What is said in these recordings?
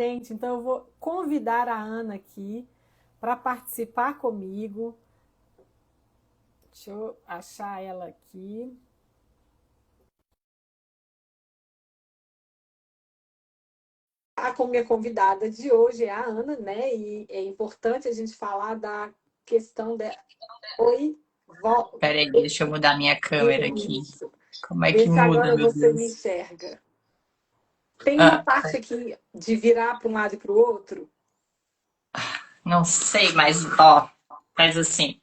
Gente, então eu vou convidar a Ana aqui para participar comigo. Deixa eu achar ela aqui. Como minha convidada de hoje é a Ana, né? E é importante a gente falar da questão da. Oi, Peraí, deixa eu mudar minha câmera aqui. isso. Como é Vê que se muda, agora meu você me Deus? enxerga. Tem uma Ah, parte aqui de virar para um lado e para o outro. não sei, mas ó, faz assim.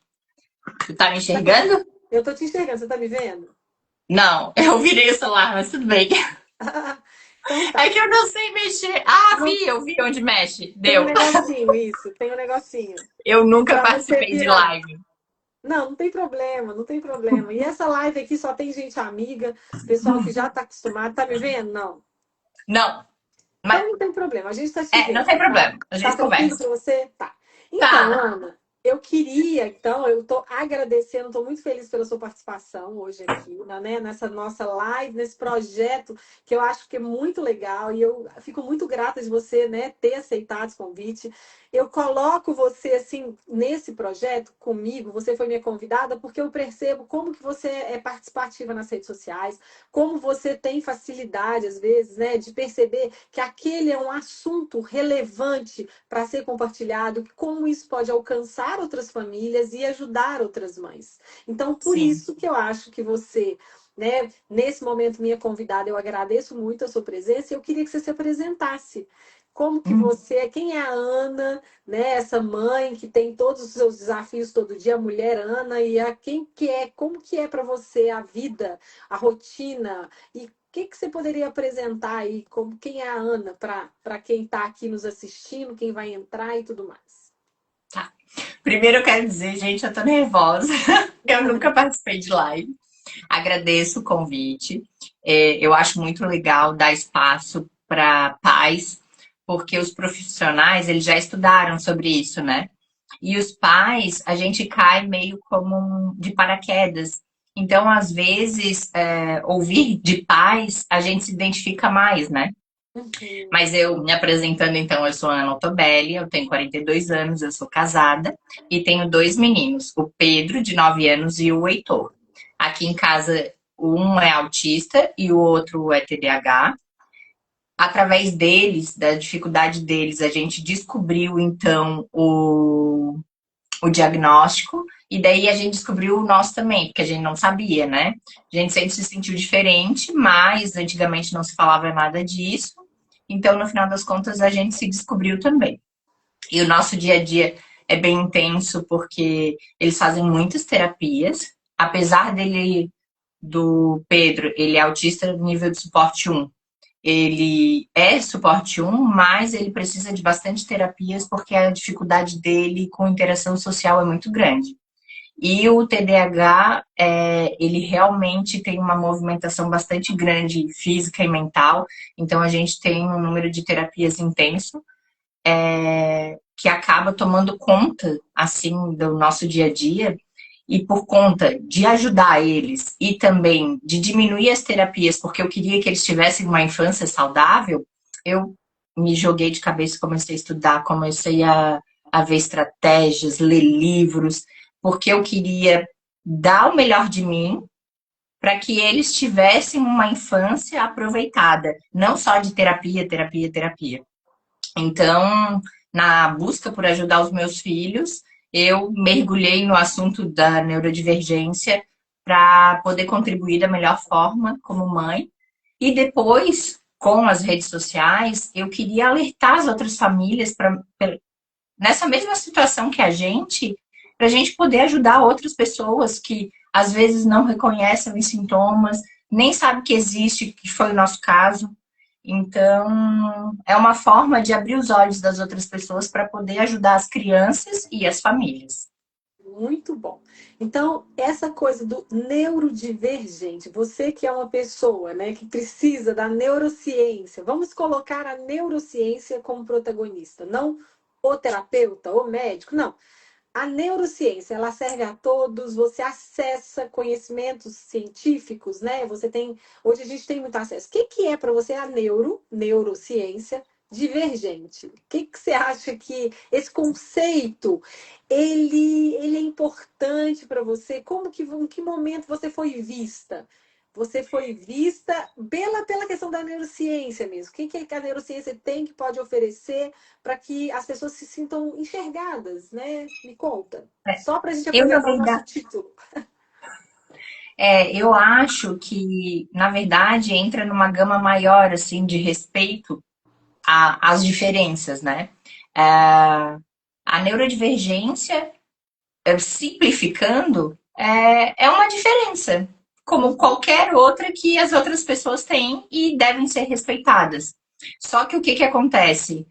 Tu tá me enxergando? Eu tô te enxergando, você tá me vendo? Não, eu virei o celular, mas tudo bem. Então É tá. que eu não sei mexer. Ah, Não, eu vi onde mexe. tem um Deu. negocinho, isso, tem um negocinho. Eu nunca Para você participei de virar. live. Não, não tem problema, não tem problema. E essa live aqui só tem gente amiga, pessoal que já está acostumado. Tá me vendo? Não. Não, mas Então não tem problema, a gente está te não vendo. tem Tá, problema. A tá gente tranquilo para conversa. você? Tá. Então, Tá. Ana, eu queria, então, eu estou agradecendo, estou muito feliz pela sua participação hoje aqui, né, nessa nossa live, nesse projeto que eu acho que é muito legal e eu fico muito grata de você, né, ter aceitado esse convite. Eu coloco você assim nesse projeto comigo, você foi minha convidada porque eu percebo como que você é participativa nas redes sociais, como você tem facilidade às vezes, né, de perceber que aquele é um assunto relevante para ser compartilhado, como isso pode alcançar outras famílias e ajudar outras mães. Então, por Sim. isso que eu acho que você, né, nesse momento, minha convidada, eu agradeço muito a sua presença e eu queria que você se apresentasse. Como que Hum. você é? Quem é a Ana, né? Essa mãe que tem todos os seus desafios todo dia, a mulher Ana, e a quem que é, como que é para você a vida, a rotina, e que você poderia apresentar aí, como quem é a Ana, para quem está aqui nos assistindo, quem vai entrar e tudo mais? Tá. Primeiro eu quero dizer, gente, eu tô nervosa. Eu nunca participei de live. Agradeço o convite. Eu acho muito legal dar espaço para pais, porque os profissionais, eles já estudaram sobre isso, né? E os pais, a gente cai meio como de paraquedas. Então, às vezes, ouvir de pais, a gente se identifica mais, né? Uhum. Mas eu, me apresentando, então, eu sou Ana Otobelli, eu tenho 42 anos, eu sou casada e tenho dois meninos, o Pedro, de 9 anos, e o Heitor. Aqui em casa, um é autista e o outro é TDAH. Através deles, da dificuldade deles, a gente descobriu, então, o diagnóstico, e daí a gente descobriu o nosso também, porque a gente não sabia, né? A gente sempre se sentiu diferente, mas antigamente não se falava nada disso. Então, no final das contas, a gente se descobriu também. E o nosso dia a dia é bem intenso, porque eles fazem muitas terapias. Apesar do Pedro, ele é autista nível de suporte 1. Ele é suporte 1, mas ele precisa de bastante terapias porque a dificuldade dele com interação social é muito grande. E o TDAH, ele realmente tem uma movimentação bastante grande física e mental, então a gente tem um número de terapias intenso, que acaba tomando conta, assim, do nosso dia a dia, e por conta de ajudar eles e também de diminuir as terapias, porque eu queria que eles tivessem uma infância saudável, eu me joguei de cabeça, comecei a estudar, comecei a ver estratégias, ler livros, porque eu queria dar o melhor de mim para que eles tivessem uma infância aproveitada, não só de terapia, terapia, terapia. Então, na busca por ajudar os meus filhos, eu mergulhei no assunto da neurodivergência para poder contribuir da melhor forma como mãe. E depois, com as redes sociais, eu queria alertar as outras famílias para nessa mesma situação que a gente, para a gente poder ajudar outras pessoas que às vezes não reconhecem os sintomas, nem sabem que existe, que foi o nosso caso. Então, é uma forma de abrir os olhos das outras pessoas para poder ajudar as crianças e as famílias. Muito bom. Então, essa coisa do neurodivergente, você que é uma pessoa, né, que precisa da neurociência, vamos colocar a neurociência como protagonista, não o terapeuta, o médico, não. A neurociência, ela serve a todos, você acessa conhecimentos científicos, né? Você tem, hoje a gente tem muito acesso. O que que é para você a neurociência? neurodivergente. O que que você acha que esse conceito ele é importante para você? Como que em que momento você foi vista? Você foi vista pela questão da neurociência mesmo. O que que a neurociência tem que pode oferecer para que as pessoas se sintam enxergadas, né? Me conta. Só para a gente Eu, na aproveitar o nosso verdade, título. eu acho que, na verdade, entra numa gama maior, assim, de respeito às diferenças, né? É, a neurodivergência, simplificando, é uma diferença, como qualquer outra que as outras pessoas têm e devem ser respeitadas. Só que o que acontece?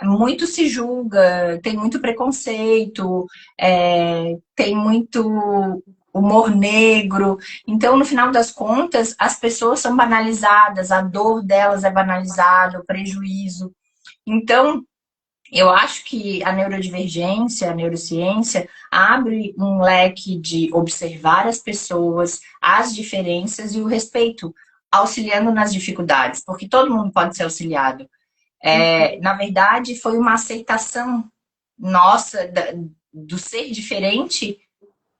Muito se julga, tem muito preconceito, tem muito humor negro. Então, no final das contas, as pessoas são banalizadas, a dor delas é banalizada, o prejuízo. Então, eu acho que a neurodivergência, a neurociência, abre um leque de observar as pessoas, as diferenças e o respeito, auxiliando nas dificuldades, porque todo mundo pode ser auxiliado. Na verdade, foi uma aceitação nossa do ser diferente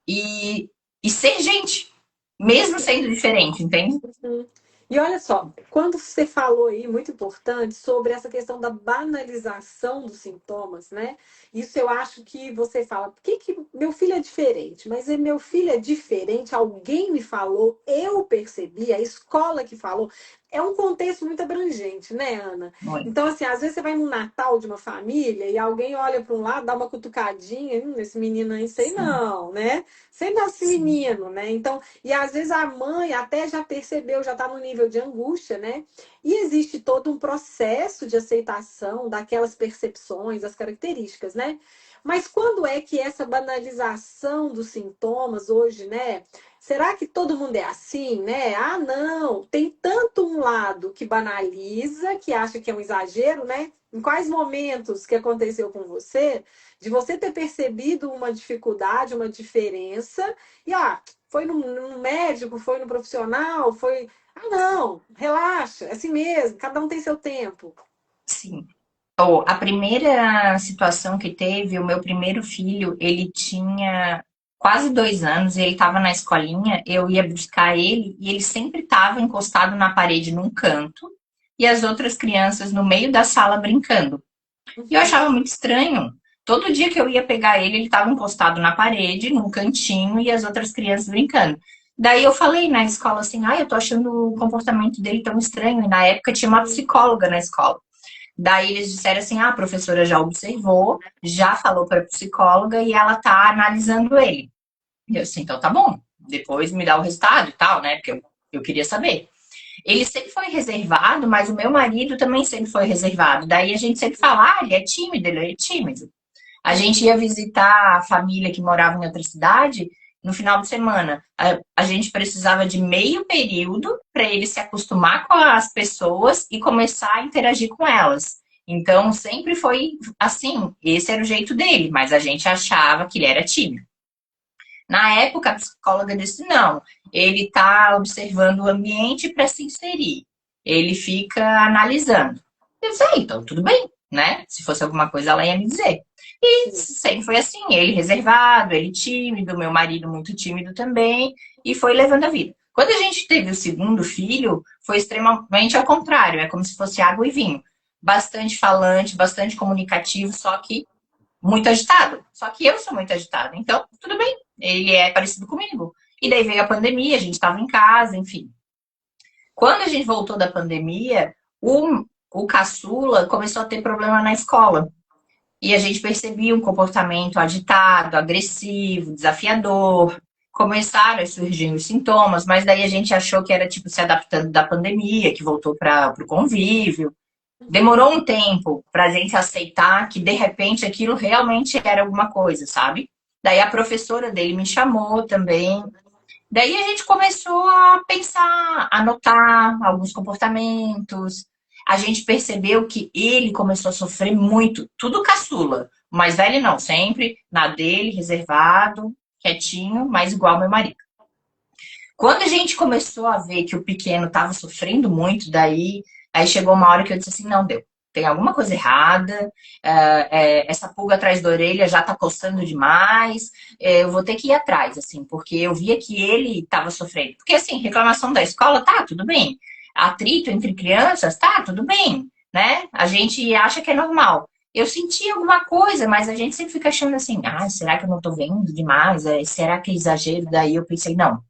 e, e ser gente, mesmo sendo diferente, entende? Uhum. E olha só, quando você falou aí, muito importante, sobre essa questão da banalização dos sintomas, né? Isso eu acho que você fala, por que que meu filho é diferente? Mas meu filho é diferente, alguém me falou, eu percebi, a escola que falou. É um contexto muito abrangente, né, Ana? Então, assim, às vezes você vai no Natal de uma família e alguém olha para um lado, dá uma cutucadinha, esse menino aí, sei Sim, não, né? Sei não, esse sim, menino, né? Então, e às vezes a mãe até já percebeu, já está no nível de angústia, né? E existe todo um processo de aceitação daquelas percepções, das características, né? Mas quando é que essa banalização dos sintomas hoje, né? Será que todo mundo é assim, né? Ah, não, tem tanto um lado que banaliza, que acha que é um exagero, né? Em quais momentos que aconteceu com você, de você ter percebido uma dificuldade, uma diferença, e foi no médico, foi no profissional, foi. Ah, não, relaxa, é assim mesmo, cada um tem seu tempo. sim. Oh, a primeira situação que teve, o meu primeiro filho, ele tinha quase 2 anos, e ele estava na escolinha, eu ia buscar ele e ele sempre estava encostado na parede num canto e as outras crianças no meio da sala brincando. E eu Uhum. achava muito estranho. Todo dia que eu ia pegar ele, ele estava encostado na parede, num cantinho, e as outras crianças brincando. Daí eu falei na escola assim, eu tô achando o comportamento dele tão estranho. E na época tinha uma psicóloga na escola. Daí eles disseram assim: a professora já observou, já falou para a psicóloga e ela tá analisando ele. E eu assim, então tá bom, depois me dá o resultado e tal, né? Porque eu queria saber. Ele sempre foi reservado, mas o meu marido também sempre foi reservado. Daí a gente sempre fala: ele é tímido, ele é tímido. A gente ia visitar a família que morava em outra cidade no final de semana. A gente precisava de meio período para ele se acostumar com as pessoas e começar a interagir com elas. Então, sempre foi assim, esse era o jeito dele, mas a gente achava que ele era tímido. Na época, a psicóloga disse: não, ele está observando o ambiente para se inserir, ele fica analisando. Eu disse: então, tudo bem, né? Se fosse alguma coisa, ela ia me dizer. E Sim. sempre foi assim: ele reservado, ele tímido, meu marido muito tímido também, e foi levando a vida. Quando a gente teve o segundo filho, foi extremamente ao contrário, é como se fosse água e vinho. Bastante falante, bastante comunicativo, só que muito agitado. Só que eu sou muito agitada. Então, tudo bem. Ele é parecido comigo. E daí veio a pandemia, a gente estava em casa, enfim. Quando a gente voltou da pandemia, o caçula começou a ter problema na escola. E a gente percebia um comportamento agitado, agressivo, desafiador. Começaram a surgir os sintomas, mas daí a gente achou que era tipo se adaptando da pandemia, que voltou para o convívio. Uhum. Demorou um tempo para a gente aceitar que de repente aquilo realmente era alguma coisa, sabe? Daí a professora dele me chamou também. Daí a gente começou a pensar, a notar alguns comportamentos. A gente percebeu que ele começou a sofrer muito, tudo caçula, mas velho não, sempre na dele, reservado, quietinho, mas igual meu marido. Quando a gente começou a ver que o pequeno estava sofrendo muito, daí aí chegou uma hora que eu disse assim, não deu. tem alguma coisa errada, essa pulga atrás da orelha já tá coçando demais, eu vou ter que ir atrás, assim, porque eu via que ele estava sofrendo. Porque, assim, reclamação da escola, tá, tudo bem. Atrito entre crianças, tá, tudo bem, né? A gente acha que é normal. Eu senti alguma coisa, mas a gente sempre fica achando assim, ah, será que eu não tô vendo demais? Será que é exagero? Daí eu pensei, não.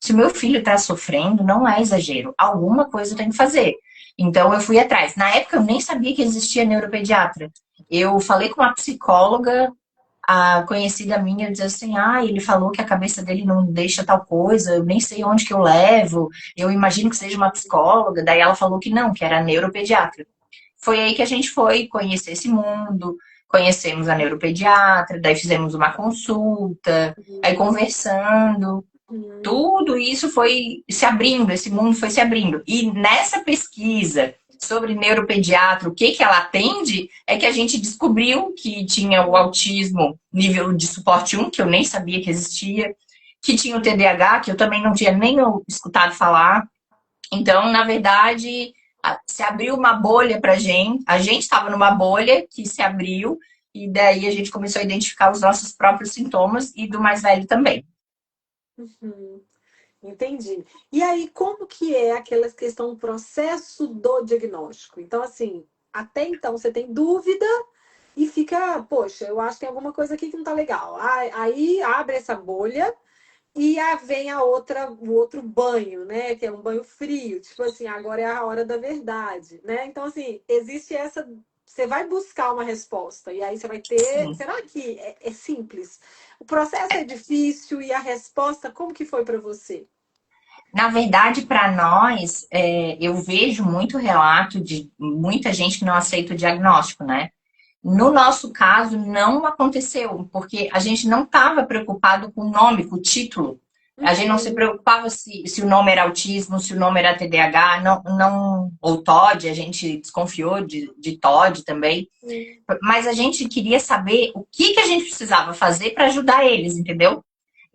Se o meu filho está sofrendo, não é exagero. Alguma coisa eu tenho que fazer. Então eu fui atrás. Na época eu nem sabia que existia neuropediatra. Eu falei com uma psicóloga, a conhecida minha, dizia assim: ah, ele falou que a cabeça dele não deixa tal coisa, eu nem sei onde que eu levo, eu imagino que seja uma psicóloga. Daí ela falou que não, que era neuropediatra. Foi aí que a gente foi conhecer esse mundo, conhecemos a neuropediatra, daí fizemos uma consulta, aí conversando. Uhum. Tudo isso foi se abrindo, esse mundo foi se abrindo. E nessa pesquisa sobre neuropediatra, o que que ela atende, é que a gente descobriu que tinha o autismo nível de suporte 1, que eu nem sabia que existia, que tinha o TDAH, que eu também não tinha nem escutado falar. Então, na verdade, se abriu uma bolha para a gente estava numa bolha que se abriu, e daí a gente começou a identificar os nossos próprios sintomas e do mais velho também. Uhum. Entendi. E aí, como que é aquela questão do processo do diagnóstico? Então, assim, até então você tem dúvida e fica, poxa, eu acho que tem alguma coisa aqui que não tá legal. Aí abre essa bolha e aí vem o outro banho, né? Que é um banho frio. Tipo assim, agora é a hora da verdade, né? Então, assim, existe essa. Você vai buscar uma resposta e aí você vai ter. Sim. Será que é simples? O processo é difícil e a resposta, como que foi para você? Na verdade, para nós, eu vejo muito relato de muita gente que não aceita o diagnóstico, né? No nosso caso, não aconteceu, porque a gente não estava preocupado com o nome, com o título. A gente não se Uhum. preocupava se o nome era autismo, se o nome era TDAH, ou TOD, a gente desconfiou de TOD também. Sim. Mas a gente queria saber o que, que a gente precisava fazer para ajudar eles, entendeu?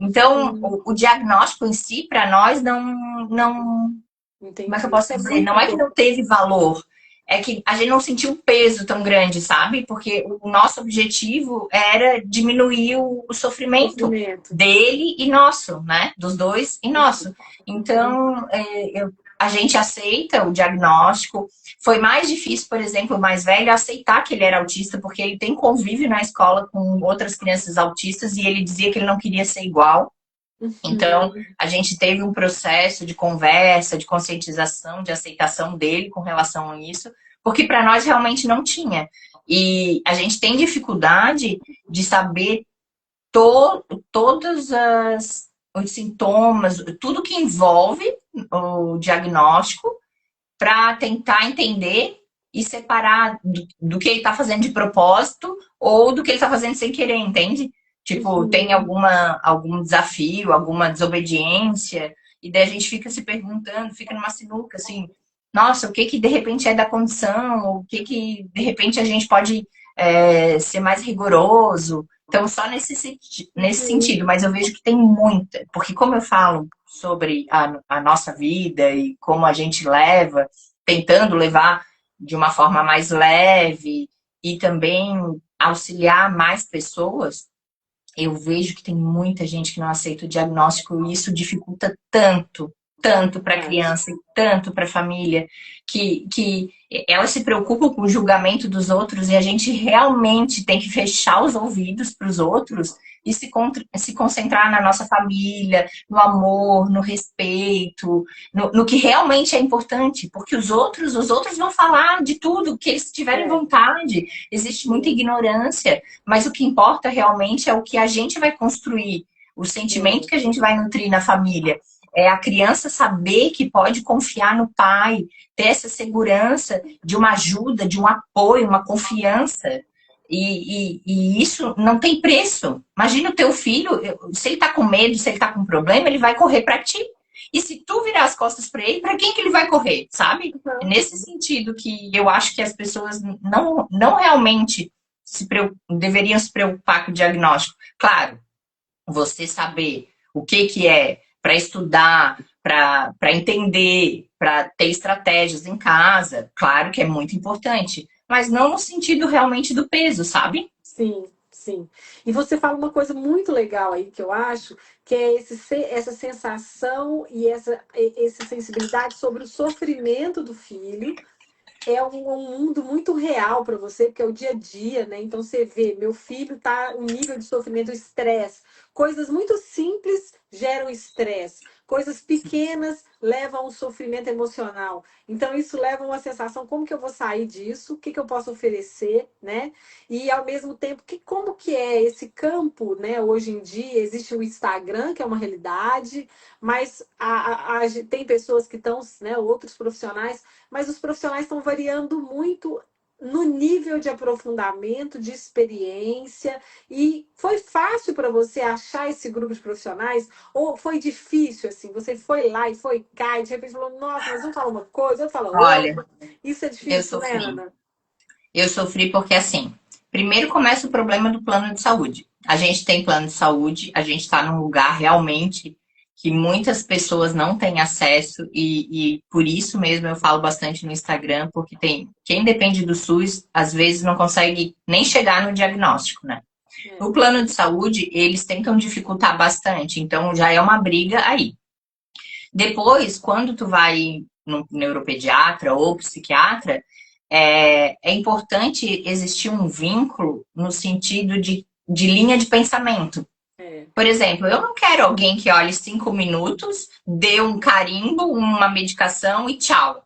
Então, Sim. o diagnóstico em si, para nós, não. Como é que eu Entendi. Isso posso é dizer? muito Não é que não importante. teve valor, é que a gente não sentiu um peso tão grande, sabe? Porque o nosso objetivo era diminuir o sofrimento Sofrimento. dele e nosso, né? Dos dois e nosso. Então, a gente aceita o diagnóstico. Foi mais difícil, por exemplo, o mais velho aceitar que ele era autista, porque ele tem convívio na escola com outras crianças autistas e ele dizia que ele não queria ser igual. Então, Uhum. a gente teve um processo de conversa, de conscientização, de aceitação dele com relação a isso, porque para nós realmente não tinha. E a gente tem dificuldade de saber todos os sintomas, tudo que envolve o diagnóstico, para tentar entender e separar do que ele está fazendo de propósito ou do que ele está fazendo sem querer, entende? Tipo, tem Uhum. algum desafio, alguma desobediência, e daí a gente fica se perguntando, fica numa sinuca, assim, nossa, o que que de repente é da condição, o que que de repente a gente pode ser mais rigoroso. Então, só nesse Uhum. sentido, mas eu vejo que tem muita, porque como eu falo sobre a nossa vida e como a gente leva, tentando levar de uma forma mais leve e também auxiliar mais pessoas, eu vejo que tem muita gente que não aceita o diagnóstico e isso dificulta tanto para a Verdade. criança e tanto para a família, que elas se preocupam com o julgamento dos outros e a gente realmente tem que fechar os ouvidos para os outros e se concentrar na nossa família, no amor, no respeito, no que realmente é importante, porque os outros vão falar de tudo que eles tiverem É. vontade. Existe muita Sim. ignorância, mas o que importa realmente é o que a gente vai construir, o sentimento É. que a gente vai nutrir na família. É a criança saber que pode confiar no pai, ter essa segurança de uma ajuda, de um apoio, uma confiança. E isso não tem preço. Imagina o teu filho, se ele tá com medo, se ele tá com problema, ele vai correr para ti. E se tu virar as costas para ele, para quem que ele vai correr, sabe? É nesse sentido que eu acho que as pessoas não realmente deveriam se preocupar com o diagnóstico. Claro, você saber o que que é para estudar, para entender, para ter estratégias em casa, claro que é muito importante. mas não no sentido realmente do peso, sabe? Sim, sim. E você fala uma coisa muito legal aí que eu acho, que é essa sensação e essa sensibilidade sobre o sofrimento do filho. É um mundo muito real para você, porque é o dia a dia, né? Então você vê, meu filho tá um nível de sofrimento, estresse. Coisas muito simples geram estresse. Coisas pequenas levam a um sofrimento emocional. Então isso leva a uma sensação, como que eu vou sair disso? O que que eu posso oferecer, né? E ao mesmo tempo, como que é esse campo, né? Hoje em dia existe o Instagram, que é uma realidade, mas tem pessoas que estão, né? Outros profissionais, mas os profissionais estão variando muito no nível de aprofundamento, de experiência. E foi fácil para você achar esse grupo de profissionais? Ou foi difícil, assim? Você foi lá e foi cá e de repente falou, nossa, mas um fala uma coisa, outro fala Olha, outra. Isso é eu difícil, né, sofri. Ana? Eu sofri porque, assim, primeiro começa o problema do plano de saúde. A gente tem plano de saúde, a gente está num lugar realmente que muitas pessoas não têm acesso e por isso mesmo eu falo bastante no Instagram, porque tem quem depende do SUS, às vezes não consegue nem chegar no diagnóstico, né? É. O plano de saúde, eles tentam dificultar bastante, então já é uma briga aí. Depois, quando tu vai no neuropediatra ou psiquiatra, é importante existir um vínculo no sentido de linha de pensamento. É. Por exemplo, eu não quero alguém que olhe 5 minutos, dê um carimbo, uma medicação e tchau.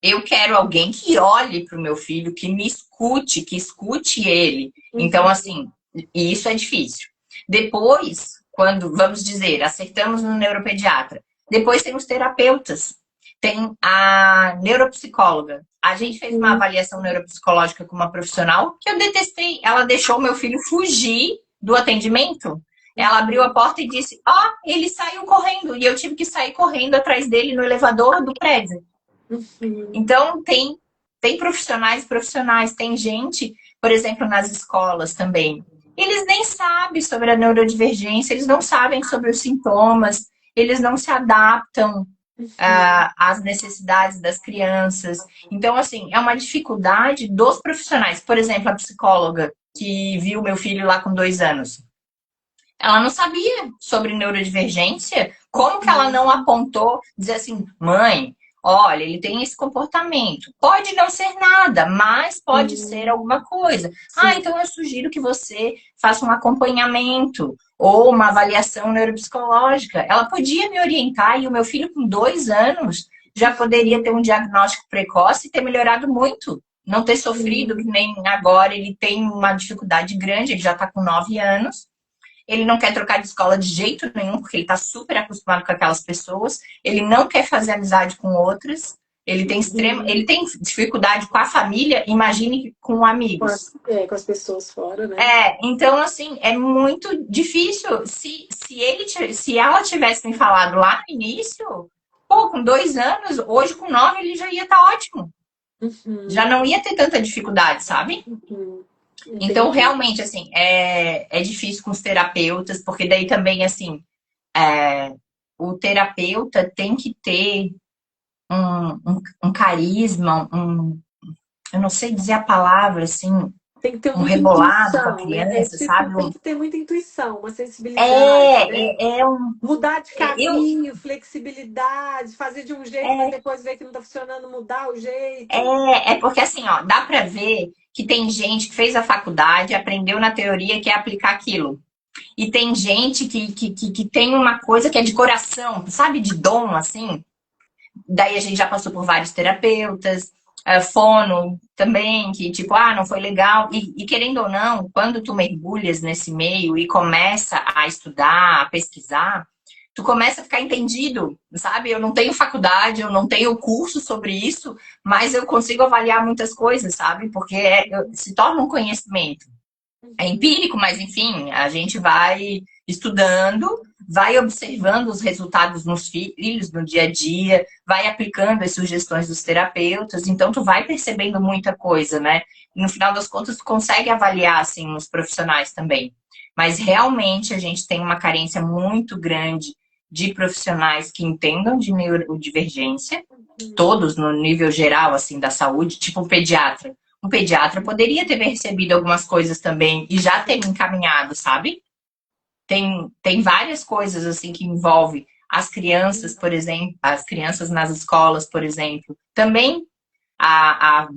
Eu quero alguém que olhe para o meu filho, que me escute, que escute ele. Então, Uhum. assim, e isso é difícil. Depois, quando, vamos dizer, acertamos no neuropediatra, depois tem os terapeutas, tem a neuropsicóloga. A gente fez uma Uhum. avaliação neuropsicológica com uma profissional que eu detestei. Ela deixou meu filho fugir do atendimento. Ela abriu a porta e disse: Ó, ele saiu correndo. E eu tive que sair correndo atrás dele no elevador do prédio. Uhum. Então, tem profissionais e profissionais, tem gente, por exemplo, nas escolas também. Eles nem sabem sobre a neurodivergência, eles não sabem sobre os sintomas, eles não se adaptam Uhum. às necessidades das crianças. Então, assim, é uma dificuldade dos profissionais. Por exemplo, a psicóloga que viu meu filho lá com 2 anos. Ela não sabia sobre neurodivergência. Como que ela Uhum. não apontou, dizer assim, mãe, olha, ele tem esse comportamento. Pode não ser nada, mas pode ser Sim, alguma coisa. Ah, sim. então eu sugiro que você faça um acompanhamento ou uma avaliação neuropsicológica. Ela podia me orientar e o meu filho com 2 anos já poderia ter Uhum. um diagnóstico precoce e ter melhorado muito. Não ter sofrido, que Sim. nem agora ele tem uma dificuldade grande, ele já está com 9 anos. Ele não quer trocar de escola de jeito nenhum, porque ele está super acostumado com aquelas pessoas. Ele não quer fazer amizade com outras. Uhum. Ele tem dificuldade com a família, imagine com amigos. Com as pessoas fora, né? Então, assim, é muito difícil. Se ela tivesse me falado lá no início, pô, com 2 anos, hoje com 9 ele já ia estar ótimo. Já Uhum. não ia ter tanta dificuldade, sabe? Uhum. Então, Entendi. realmente, assim, é difícil com os terapeutas, porque daí também, assim, é, o terapeuta tem que ter um carisma, eu não sei dizer a palavra, assim, Tem que ter um muita rebolado com a intuição, né? É criança, tipo, sabe? tem que ter muita intuição, uma sensibilidade, né? É Mudar de eu, caminho, flexibilidade, fazer de um jeito, mas depois ver que não tá funcionando, mudar o jeito. porque, assim, ó, dá pra ver que tem gente que fez a faculdade, aprendeu na teoria que é aplicar aquilo. E tem gente que tem uma coisa que é de coração, sabe? De dom, assim. Daí a gente já passou por vários terapeutas, fono também, que tipo, não foi legal. E querendo ou não, quando tu mergulhas nesse meio e começa a estudar, a pesquisar, tu começa a ficar entendido, sabe? Eu não tenho faculdade, eu não tenho curso sobre isso, mas eu consigo avaliar muitas coisas, sabe? Porque se torna um conhecimento. É Uhum. empírico, mas enfim, a gente vai estudando, vai observando os resultados nos filhos, no dia a dia, vai aplicando as sugestões dos terapeutas, então tu vai percebendo muita coisa, né? E no final das contas, tu consegue avaliar, assim, os profissionais também. Mas realmente a gente tem uma carência muito grande de profissionais que entendam de neurodivergência, Uhum. todos no nível geral, assim, da saúde, tipo o pediatra. um pediatra poderia ter percebido algumas coisas também e já ter me encaminhado, sabe? Tem várias coisas assim que envolvem as crianças, por exemplo, as crianças nas escolas, por exemplo. Também a, a,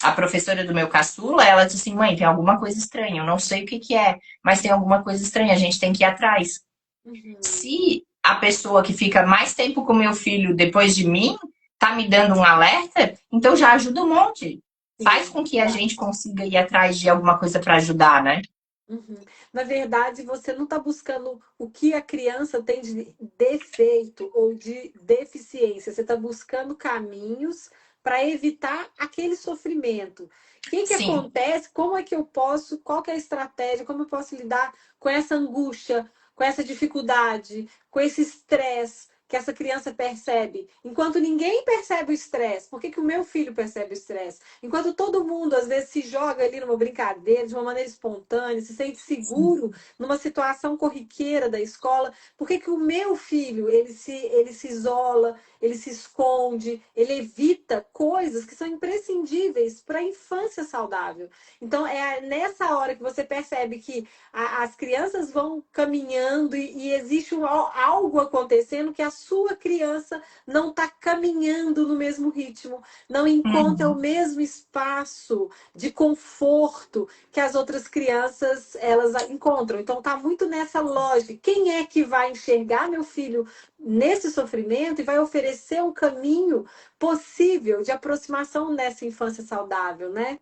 a professora do meu caçula, ela disse assim, mãe, tem alguma coisa estranha, eu não sei o que que é, mas tem alguma coisa estranha, a gente tem que ir atrás. Uhum. Se a pessoa que fica mais tempo com meu filho depois de mim tá me dando um alerta, então já ajuda um monte. Faz Sim, com que a tá. gente consiga ir atrás de alguma coisa para ajudar, né? Uhum. Na verdade, você não está buscando o que a criança tem de defeito ou de deficiência. Você está buscando caminhos para evitar aquele sofrimento. O que que Sim. acontece? Como é que eu posso? Qual que é a estratégia? Como eu posso lidar com essa angústia, com essa dificuldade, com esse estresse que essa criança percebe? Enquanto ninguém percebe o estresse, por que que o meu filho percebe o estresse? Enquanto todo mundo, às vezes, se joga ali numa brincadeira, de uma maneira espontânea, se sente seguro numa situação corriqueira da escola, por que que o meu filho, ele se isola, ele se esconde, ele evita coisas que são imprescindíveis para a infância saudável? Então, é nessa hora que você percebe que as crianças vão caminhando e existe algo acontecendo que a sua criança não está caminhando no mesmo ritmo, não encontra o Uhum. mesmo espaço de conforto que as outras crianças elas encontram. Então tá muito nessa lógica. Quem é que vai enxergar meu filho nesse sofrimento e vai oferecer um caminho possível de aproximação nessa infância saudável, né?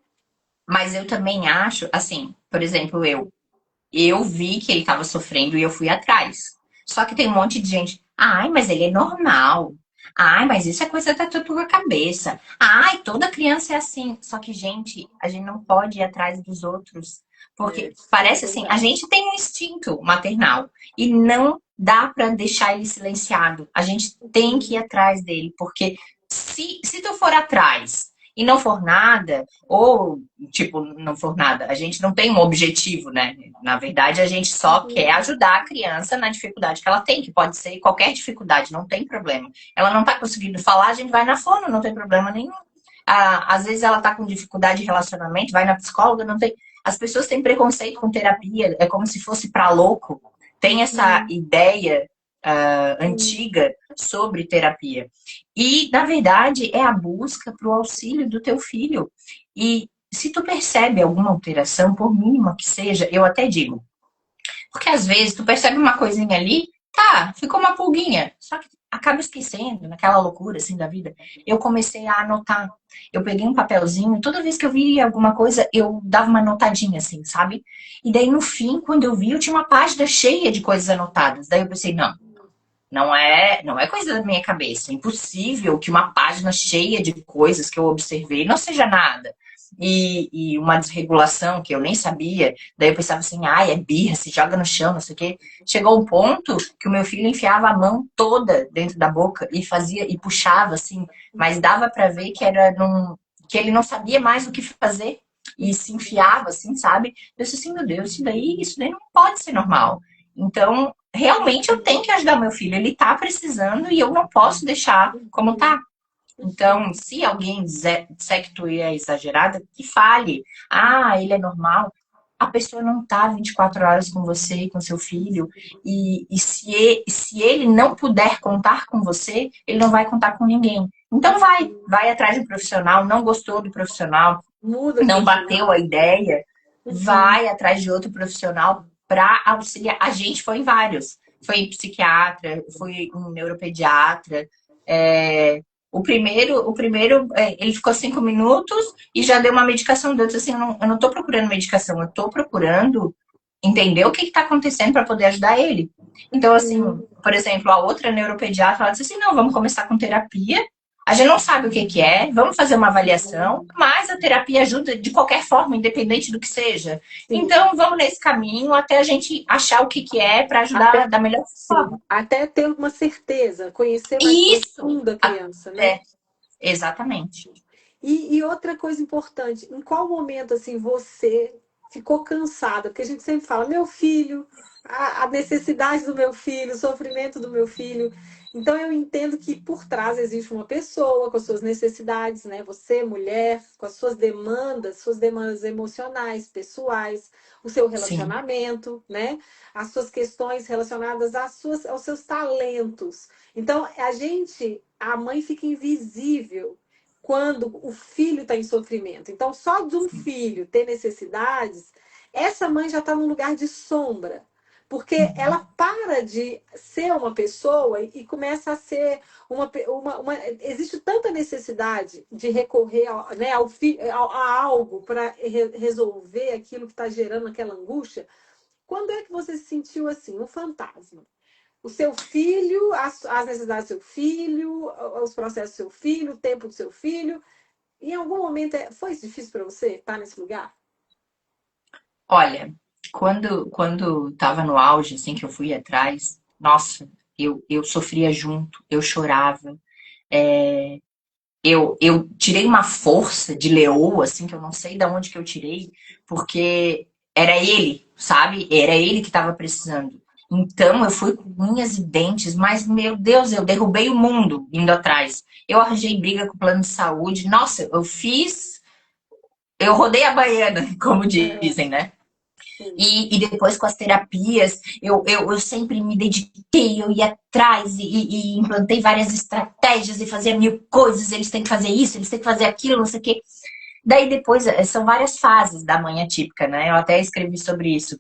Mas eu também acho, assim, por exemplo, eu vi que ele estava sofrendo e eu fui atrás. Só que tem um monte de gente. Ai, mas ele é normal. Ai, mas isso é coisa da tua cabeça. Ai, toda criança é assim. Só que, gente, a gente não pode ir atrás dos outros. É Porque super parece assim, a verdade. gente tem um instinto maternal e não dá para deixar ele silenciado. A gente tem que ir Uhum. atrás dele, porque se tu for atrás e não for nada, ou tipo, não for nada, a gente não tem um objetivo, né? Na verdade, a gente só quer Uhum. ajudar a criança na dificuldade que ela tem, que pode ser qualquer dificuldade, não tem problema. Ela não está conseguindo falar, a gente vai na fono, não tem problema nenhum. Às vezes ela está com dificuldade de relacionamento, vai na psicóloga, não tem. As pessoas têm preconceito com terapia, é como se fosse para louco. Tem essa Uhum. ideia Sim. antiga sobre terapia. E, na verdade, é a busca para o auxílio do teu filho. E se tu percebe alguma alteração, por mínima que seja, eu até digo, porque às vezes tu percebe uma coisinha ali, tá, ficou uma pulguinha, só que acaba esquecendo, naquela loucura assim da vida. Eu comecei a anotar. Eu peguei um papelzinho, toda vez que eu via alguma coisa, eu dava uma anotadinha assim, sabe? E daí no fim, quando eu vi, eu tinha uma página cheia de coisas anotadas. Daí eu pensei, não, não é coisa da minha cabeça. É impossível que uma página cheia de coisas que eu observei não seja nada. E uma desregulação que eu nem sabia. Daí eu pensava assim, ai, é birra, se joga no chão, não sei o quê. Chegou um ponto que o meu filho enfiava a mão toda dentro da boca e fazia e puxava assim, mas dava para ver que que ele não sabia mais o que fazer e se enfiava assim, sabe? Eu disse assim, meu Deus, isso daí não pode ser normal. Então, realmente eu tenho que ajudar meu filho. Ele tá precisando e eu não posso deixar como Uhum. tá. Então, se alguém disser que tu é exagerada, que fale. Ah, ele é normal. A pessoa não tá 24 horas com você, com seu filho. E se ele não puder contar com você, ele não vai contar com ninguém. Então vai atrás de um profissional, não gostou do profissional, Muda de não bateu a profissional. ideia, Uhum. vai atrás de outro profissional para auxiliar. A gente foi em vários. Foi em psiquiatra, foi em neuropediatra. É, ele ficou 5 minutos e já deu uma medicação. Eu disse assim, eu não tô procurando medicação, eu tô procurando entender o que está acontecendo para poder ajudar ele. Então, assim, Uhum. por exemplo, a outra neuropediatra, ela disse assim, não, vamos começar com terapia. A gente não sabe o que que é, vamos fazer uma avaliação, mas a terapia ajuda de qualquer forma, independente do que seja. Sim. Então, vamos nesse caminho até a gente achar o que que é para ajudar Até, da melhor sim. forma. Até ter uma certeza, conhecer mais Isso! profundo a criança, né? É, exatamente. E outra coisa importante, em qual momento assim você ficou cansada? Porque a gente sempre fala, meu filho, a necessidade do meu filho, o sofrimento do meu filho. Então eu entendo que por trás existe uma pessoa com as suas necessidades, né? Você, mulher, com as suas demandas emocionais, pessoais, o seu Sim. relacionamento, né? As suas questões relacionadas aos seus talentos. Então a mãe fica invisível quando o filho está em sofrimento. Então, só de um filho ter necessidades, essa mãe já está num lugar de sombra. Porque ela Uhum. para de ser uma pessoa e começa a ser existe tanta necessidade de recorrer né, a algo para resolver aquilo que está gerando aquela angústia. Quando é que você se sentiu assim, um fantasma? O seu filho, as necessidades do seu filho, os processos do seu filho, o tempo do seu filho. Em algum momento foi difícil para você estar nesse lugar? Olha, quando estava no auge, assim, que eu fui atrás, nossa, eu sofria junto, eu chorava. É, eu tirei uma força de leoa, assim, que eu não sei de onde que eu tirei, porque era ele, sabe? Era ele que estava precisando. Então eu fui com unhas e dentes, mas meu Deus, eu derrubei o mundo indo atrás. Eu arranjei briga com o plano de saúde. Nossa, eu rodei a baiana, como É, dizem, né? sim. E depois com as terapias, eu sempre me dediquei, eu ia atrás e implantei várias estratégias e fazia mil coisas. Eles têm que fazer isso, eles têm que fazer aquilo, não sei o quê. Daí depois, são várias fases da manhã típica, né? Eu até escrevi sobre isso.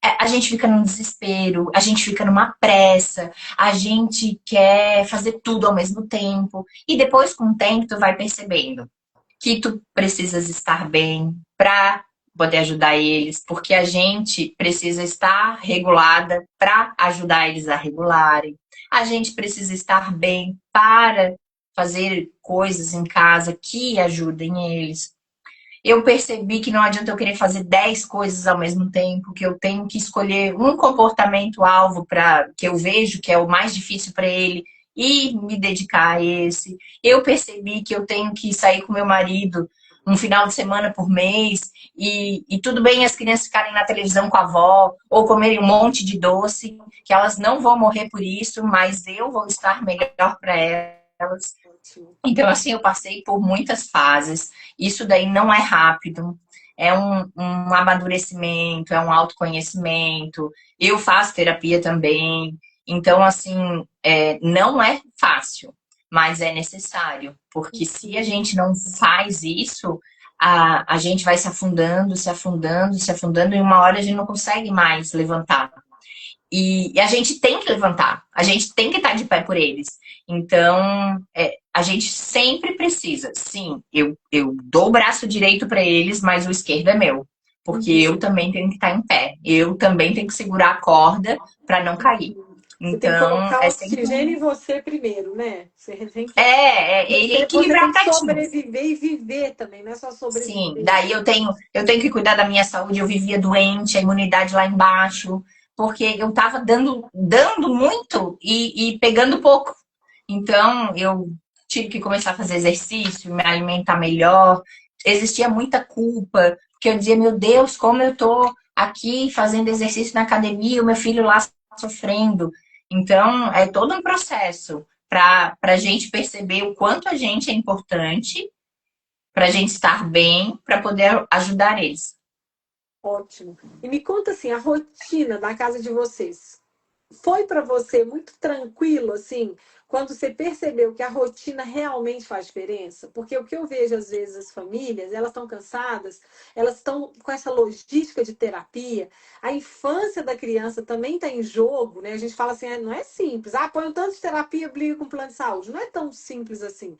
A gente fica num desespero, a gente fica numa pressa, a gente quer fazer tudo ao mesmo tempo. E depois, com o tempo, tu vai percebendo que tu precisas estar bem para poder ajudar eles, porque a gente precisa estar regulada para ajudar eles a regularem. A gente precisa estar bem para fazer coisas em casa que ajudem eles. Eu percebi que não adianta eu querer fazer 10 coisas ao mesmo tempo, que eu tenho que escolher um comportamento alvo para que eu vejo que é o mais difícil para ele e me dedicar a esse. Eu percebi que eu tenho que sair com meu marido um final de semana por mês e tudo bem as crianças ficarem na televisão com a avó ou comerem um monte de doce, que elas não vão morrer por isso, mas eu vou estar melhor para elas. Ótimo. Então, assim, eu passei por muitas fases. Isso daí não é rápido, é um amadurecimento, é um autoconhecimento. Eu faço terapia também. Então, assim, não é fácil, mas é necessário. Porque se a gente não faz isso, a gente vai se afundando, se afundando, se afundando, e uma hora a gente não consegue mais levantar. E a gente tem que levantar, a gente tem que estar de pé por eles. Então, a gente sempre precisa. Sim, eu dou o braço direito para eles, mas o esquerdo é meu. Porque eu Uhum. também tenho que estar em pé. Eu também tenho que segurar a corda para não cair. Você tem que Então, colocar o é sempre oxigênio em você primeiro, né? Você tem que você tem equilibrar que pratinho. sobreviver e viver também, não é só Sim, sobreviver. daí eu tenho que cuidar da minha saúde. Eu vivia doente, a imunidade lá embaixo, porque eu estava dando muito e pegando pouco. Então, eu tive que começar a fazer exercício, me alimentar melhor. Existia muita culpa, porque eu dizia, meu Deus, como eu tô aqui fazendo exercício na academia, o meu filho lá sofrendo. Então, é todo um processo para a gente perceber o quanto a gente é importante para a gente estar bem, para poder ajudar eles. Ótimo. E me conta assim, a rotina da casa de vocês. Foi para você muito tranquilo, assim, quando você percebeu que a rotina realmente faz diferença? Porque o que eu vejo, às vezes, as famílias, elas estão cansadas, elas estão com essa logística de terapia, a infância da criança também está em jogo, né? A gente fala assim, não é simples. Ah, põe um tanto de terapia, briga com plano de saúde. Não é tão simples assim.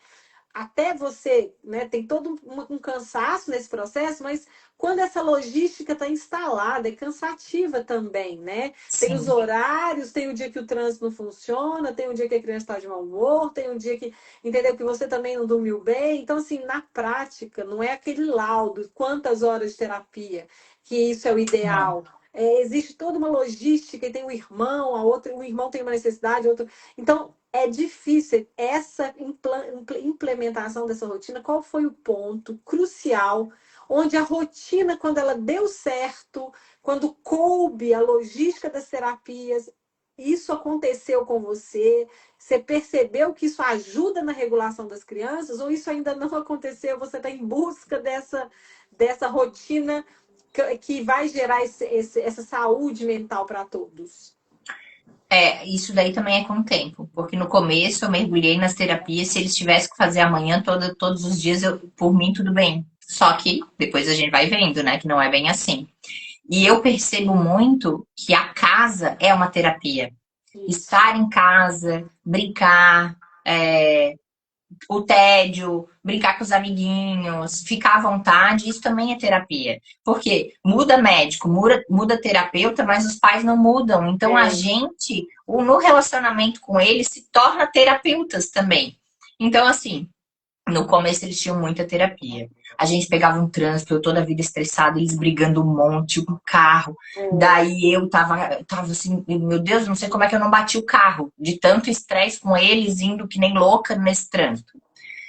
Até você, né, tem todo um cansaço nesse processo, mas quando essa logística está instalada, é cansativa também, né? Tem os Sim, horários, tem o dia que o trânsito não funciona, tem o dia que a criança está de mau humor, tem um dia que, entendeu, que você também não dormiu bem. Então, assim, na prática, não é aquele laudo, quantas horas de terapia, que isso é o não. ideal. Existe toda uma logística, e tem um irmão, o irmão tem uma necessidade, outro. Então, é difícil essa implementação dessa rotina. Qual foi o ponto crucial onde a rotina, quando ela deu certo, quando coube a logística das terapias, isso aconteceu com você? Você percebeu que isso ajuda na regulação das crianças? Ou isso ainda não aconteceu? Você está em busca dessa rotina que vai gerar essa saúde mental para todos? Isso daí também é com o tempo, porque no começo eu mergulhei nas terapias, se eles tivessem que fazer amanhã todos os dias, por mim tudo bem. Só que depois a gente vai vendo, né, que não é bem assim. E eu percebo muito que a casa é uma terapia. Isso. Estar em casa, brincar, o tédio, brincar com os amiguinhos, ficar à vontade, isso também é terapia. Porque muda médico, muda terapeuta, mas os pais não mudam. Então a É. gente, no relacionamento com eles, se torna terapeutas também. Então, assim, no começo eles tinham muita terapia. A gente pegava um trânsito, eu toda a vida estressada, eles brigando um monte, um carro. Daí eu tava assim, meu Deus, não sei como é que eu não bati o carro, de tanto estresse com eles, indo que nem louca nesse trânsito.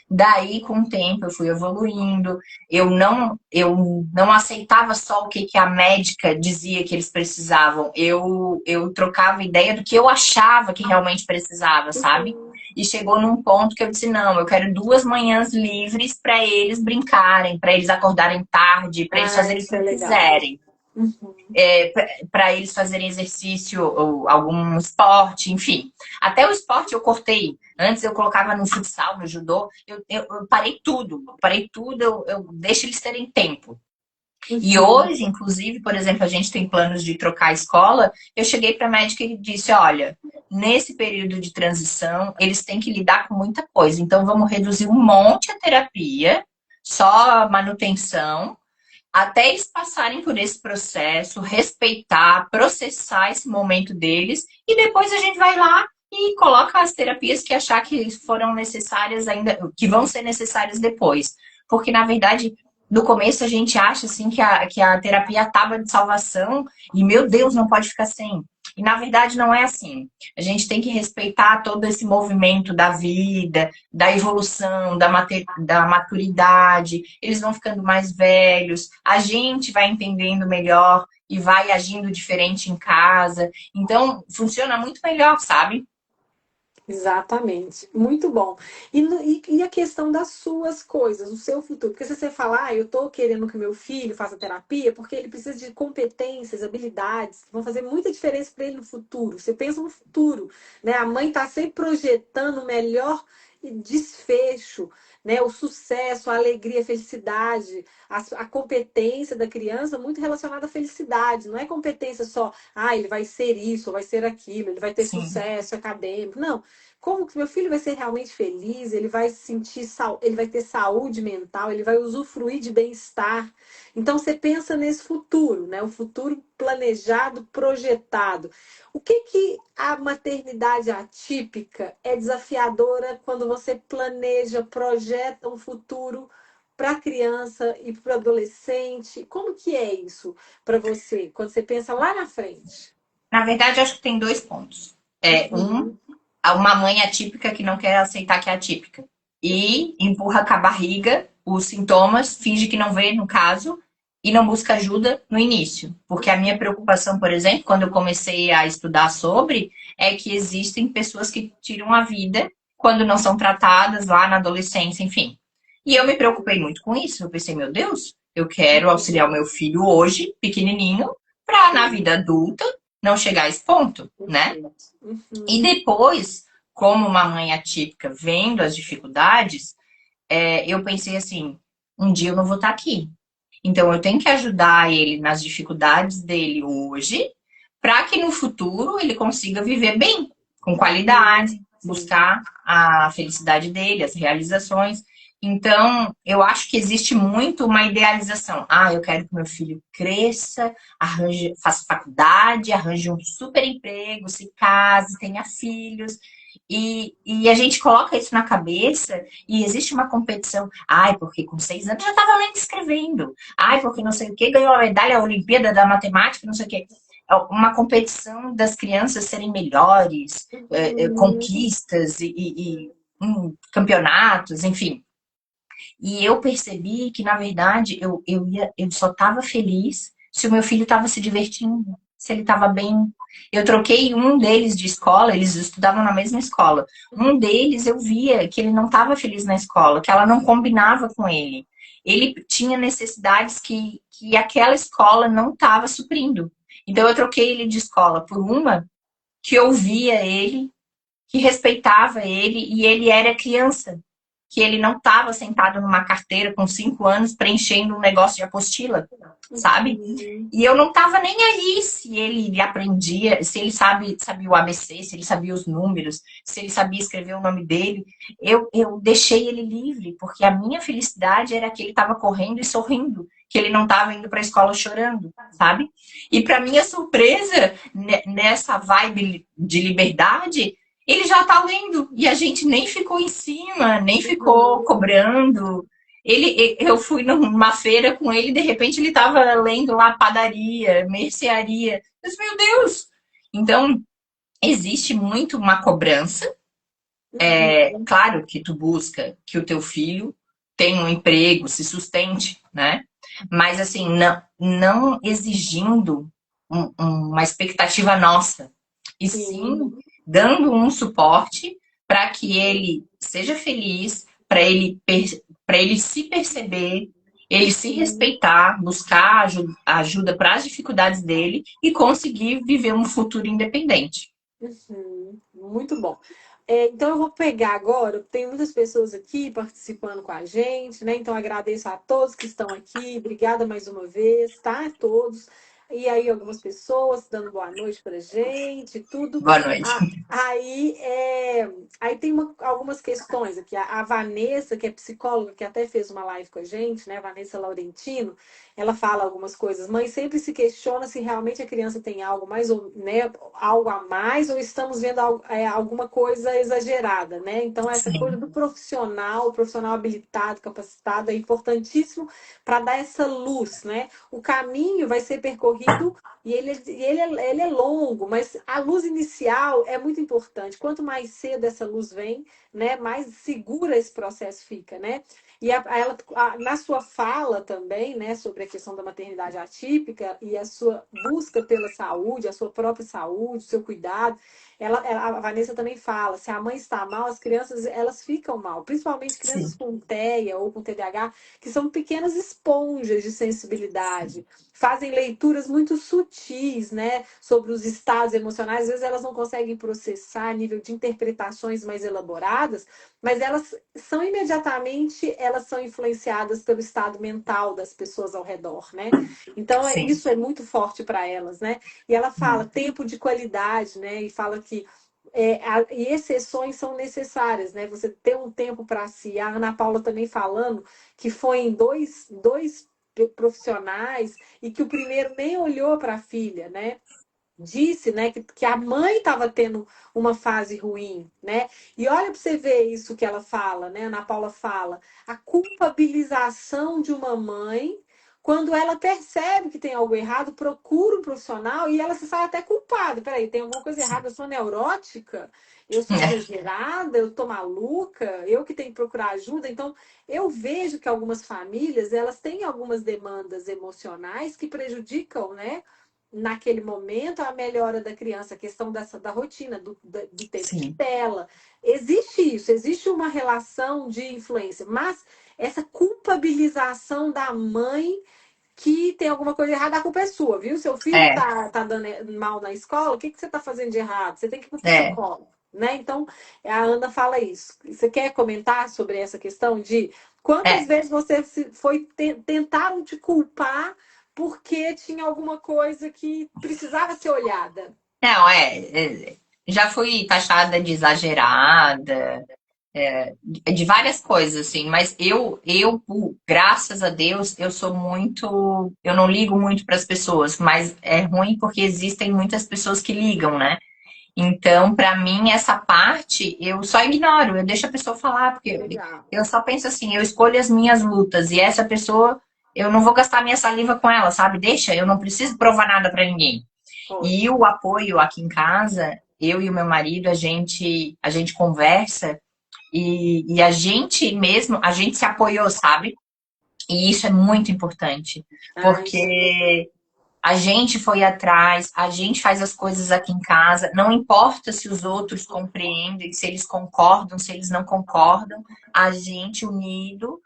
Daí, com o tempo, eu fui evoluindo. Eu não aceitava só o que a médica dizia que eles precisavam. Eu trocava ideia do que eu achava que realmente precisava, sabe? Uhum. E chegou num ponto que eu disse: não, eu quero 2 manhãs livres para eles brincarem, para eles acordarem tarde, para eles Ah, fazerem o isso que é legal. quiserem, Uhum. para eles fazerem exercício ou algum esporte, enfim. Até o esporte eu cortei. Antes eu colocava no futsal, no judô, eu parei tudo. Eu parei tudo, eu deixo eles terem tempo. E Uhum. hoje, inclusive, por exemplo, a gente tem planos de trocar a escola. Eu cheguei para a médica e disse: olha, nesse período de transição, eles têm que lidar com muita coisa. Então, vamos reduzir um monte a terapia, só manutenção, até eles passarem por esse processo, respeitar, processar esse momento deles, e depois a gente vai lá e coloca as terapias que achar que foram necessárias ainda, que vão ser necessárias depois. Porque, na verdade, no começo a gente acha assim que a terapia é a tábua de salvação e, meu Deus, não pode ficar sem. E na verdade não é assim. A gente tem que respeitar todo esse movimento da vida, da evolução, da maturidade. Eles vão ficando mais velhos, a gente vai entendendo melhor e vai agindo diferente em casa. Então, funciona muito melhor, sabe? Exatamente, muito bom. E a questão das suas coisas, o seu futuro. Porque se você falar, eu estou querendo que meu filho faça terapia, porque ele precisa de competências, habilidades, que vão fazer muita diferença para ele no futuro. Você pensa no futuro, né? A mãe está sempre projetando o melhor desfecho, né? O sucesso, a alegria, a felicidade, a competência da criança muito relacionada à felicidade. Não é competência só, ele vai ser isso, ou vai ser aquilo, ele vai ter Sim, sucesso acadêmico. Não, como que meu filho vai ser realmente feliz, ele vai sentir, ele vai ter saúde mental, ele vai usufruir de bem-estar. Então você pensa nesse futuro, né? O futuro planejado, projetado. O que que a maternidade atípica é desafiadora quando você planeja, projeta um futuro para a criança e para o adolescente? Como que é isso para você, quando você pensa lá na frente? na verdade, acho que tem 2 pontos. Uhum. Uma mãe atípica que não quer aceitar que é atípica e empurra com a barriga os sintomas, finge que não vê, no caso, e não busca ajuda no início. Porque a minha preocupação, por exemplo, quando eu comecei a estudar sobre, é que existem pessoas que tiram a vida quando não são tratadas lá na adolescência, enfim. E eu me preocupei muito com isso. Eu pensei, meu Deus, eu quero auxiliar o meu filho hoje, pequenininho, para na vida adulta não chegar a esse ponto, né? Perfeito. E Uhum. depois, como uma mãe atípica, vendo as dificuldades, eu pensei assim: um dia eu não vou estar aqui. Então eu tenho que ajudar ele nas dificuldades dele hoje, para que no futuro ele consiga viver bem, com Uhum. qualidade, Sim. buscar a felicidade dele, as realizações. Então, eu acho que existe muito uma idealização. Eu quero que meu filho cresça, arranje, faça faculdade, arranje um super emprego, se case, tenha filhos. E a gente coloca isso na cabeça e existe uma competição. Porque com 6 anos já estava lendo e escrevendo. Porque não sei o que, ganhou a medalha a Olimpíada da Matemática, não sei o que. É uma competição das crianças serem melhores, Uhum. conquistas campeonatos, enfim. E eu percebi que, na verdade, eu só estava feliz se o meu filho estava se divertindo. se ele estava bem. Eu troquei um deles de escola, eles estudavam na mesma escola. Um deles eu via que ele não estava feliz na escola, que ela não combinava com ele. Ele tinha necessidades que aquela escola não estava suprindo. Então eu troquei ele de escola por uma que ouvia ele, que respeitava ele e ele era criança. Que ele não estava sentado numa carteira com 5 anos preenchendo um negócio de apostila, sabe? Uhum. E eu não tava nem aí se ele aprendia, se ele sabia o ABC, se ele sabia os números, se ele sabia escrever o nome dele. Eu deixei ele livre, porque a minha felicidade era que ele estava correndo e sorrindo, que ele não estava indo para a escola chorando, sabe? E para minha surpresa, nessa vibe de liberdade, ele já tá lendo e a gente nem ficou em cima, nem ficou Uhum. cobrando. Eu fui numa feira com ele, de repente ele estava lendo lá padaria, mercearia. Eu disse, meu Deus! Então, existe muito uma cobrança. É Uhum. claro que tu busca que o teu filho tenha um emprego, se sustente, né? Mas assim, não exigindo uma expectativa nossa, e sim Sim. dando um suporte para que ele seja feliz, para ele se perceber, ele se Uhum. respeitar, buscar ajuda para as dificuldades dele e conseguir viver um futuro independente. Uhum. Muito bom. É, então eu vou pegar agora, tem muitas pessoas aqui participando com a gente, né? Então agradeço a todos que estão aqui, obrigada mais uma vez, tá? A todos. E aí algumas pessoas dando boa noite pra gente, tudo. Boa noite. Ah, aí tem algumas questões aqui. A Vanessa, que é psicóloga, que até fez uma live com a gente, né? Vanessa Laurentino, ela fala algumas coisas. Mãe sempre se questiona se realmente a criança tem algo mais ou, né, algo a mais ou estamos vendo alguma coisa exagerada, né? Então essa coisa Sim, do profissional, o profissional habilitado, capacitado é importantíssimo para dar essa luz, né? O caminho vai ser percorrido e ele é longo, mas a luz inicial é muito importante. Quanto mais cedo essa luz vem, né, mais segura esse processo fica, né? E na sua fala também, né, sobre a questão da maternidade atípica e a sua busca pela saúde, a sua própria saúde, o seu cuidado, a Vanessa também fala, se a mãe está mal, as crianças elas ficam mal, principalmente crianças sim, com TEA ou com TDAH, que são pequenas esponjas de sensibilidade, fazem leituras muito sutis, né, sobre os estados emocionais, às vezes elas não conseguem processar a nível de interpretações mais elaboradas, mas elas são influenciadas pelo estado mental das pessoas ao redor, né? Então sim. isso é muito forte para elas, né? E ela fala tempo de qualidade, né? E fala que e exceções são necessárias, né? Você ter um tempo para si. A Ana Paula também falando que foi em dois profissionais e que o primeiro nem olhou para a filha, né? Disse, né, que a mãe estava tendo uma fase ruim, né? E olha para você ver isso que ela fala, né? Ana Paula fala, a culpabilização de uma mãe quando ela percebe que tem algo errado, procura um profissional e ela se sai até culpada. Peraí, tem alguma coisa errada, eu sou neurótica, eu sou É, exagerada, eu tô maluca, eu que tenho que procurar ajuda. Então, eu vejo que algumas famílias, elas têm algumas demandas emocionais que prejudicam, né? Naquele momento a melhora da criança, a questão da rotina, do tempo de sim. tela. Existe isso, existe uma relação de influência, mas essa culpabilização da mãe que tem alguma coisa errada, a culpa é sua, viu? Seu filho É, tá dando mal na escola, o que você tá fazendo de errado? Você tem que ir pro é, psicólogo, né? Então, a Ana fala isso. Você quer comentar sobre essa questão de quantas é. vezes você tentaram te culpar porque tinha alguma coisa que precisava ser olhada? Não, já fui taxada de exagerada, de várias coisas, assim, mas graças a Deus, eu sou muito, eu não ligo muito para as pessoas, mas é ruim porque existem muitas pessoas que ligam, né? Então, para mim, essa parte eu só ignoro, eu deixo a pessoa falar, porque Legal. eu só penso assim, eu escolho as minhas lutas e essa pessoa, eu não vou gastar minha saliva com ela, sabe? Deixa, eu não preciso provar nada para ninguém. E Ótimo. o apoio aqui em casa, eu e o meu marido, a gente conversa e a gente mesmo, a gente se apoiou, sabe? E isso é muito importante, Ah, isso é porque importante. A gente foi atrás, a gente faz as coisas aqui em casa, não importa se os outros compreendem, se eles concordam, se eles não concordam, a gente unido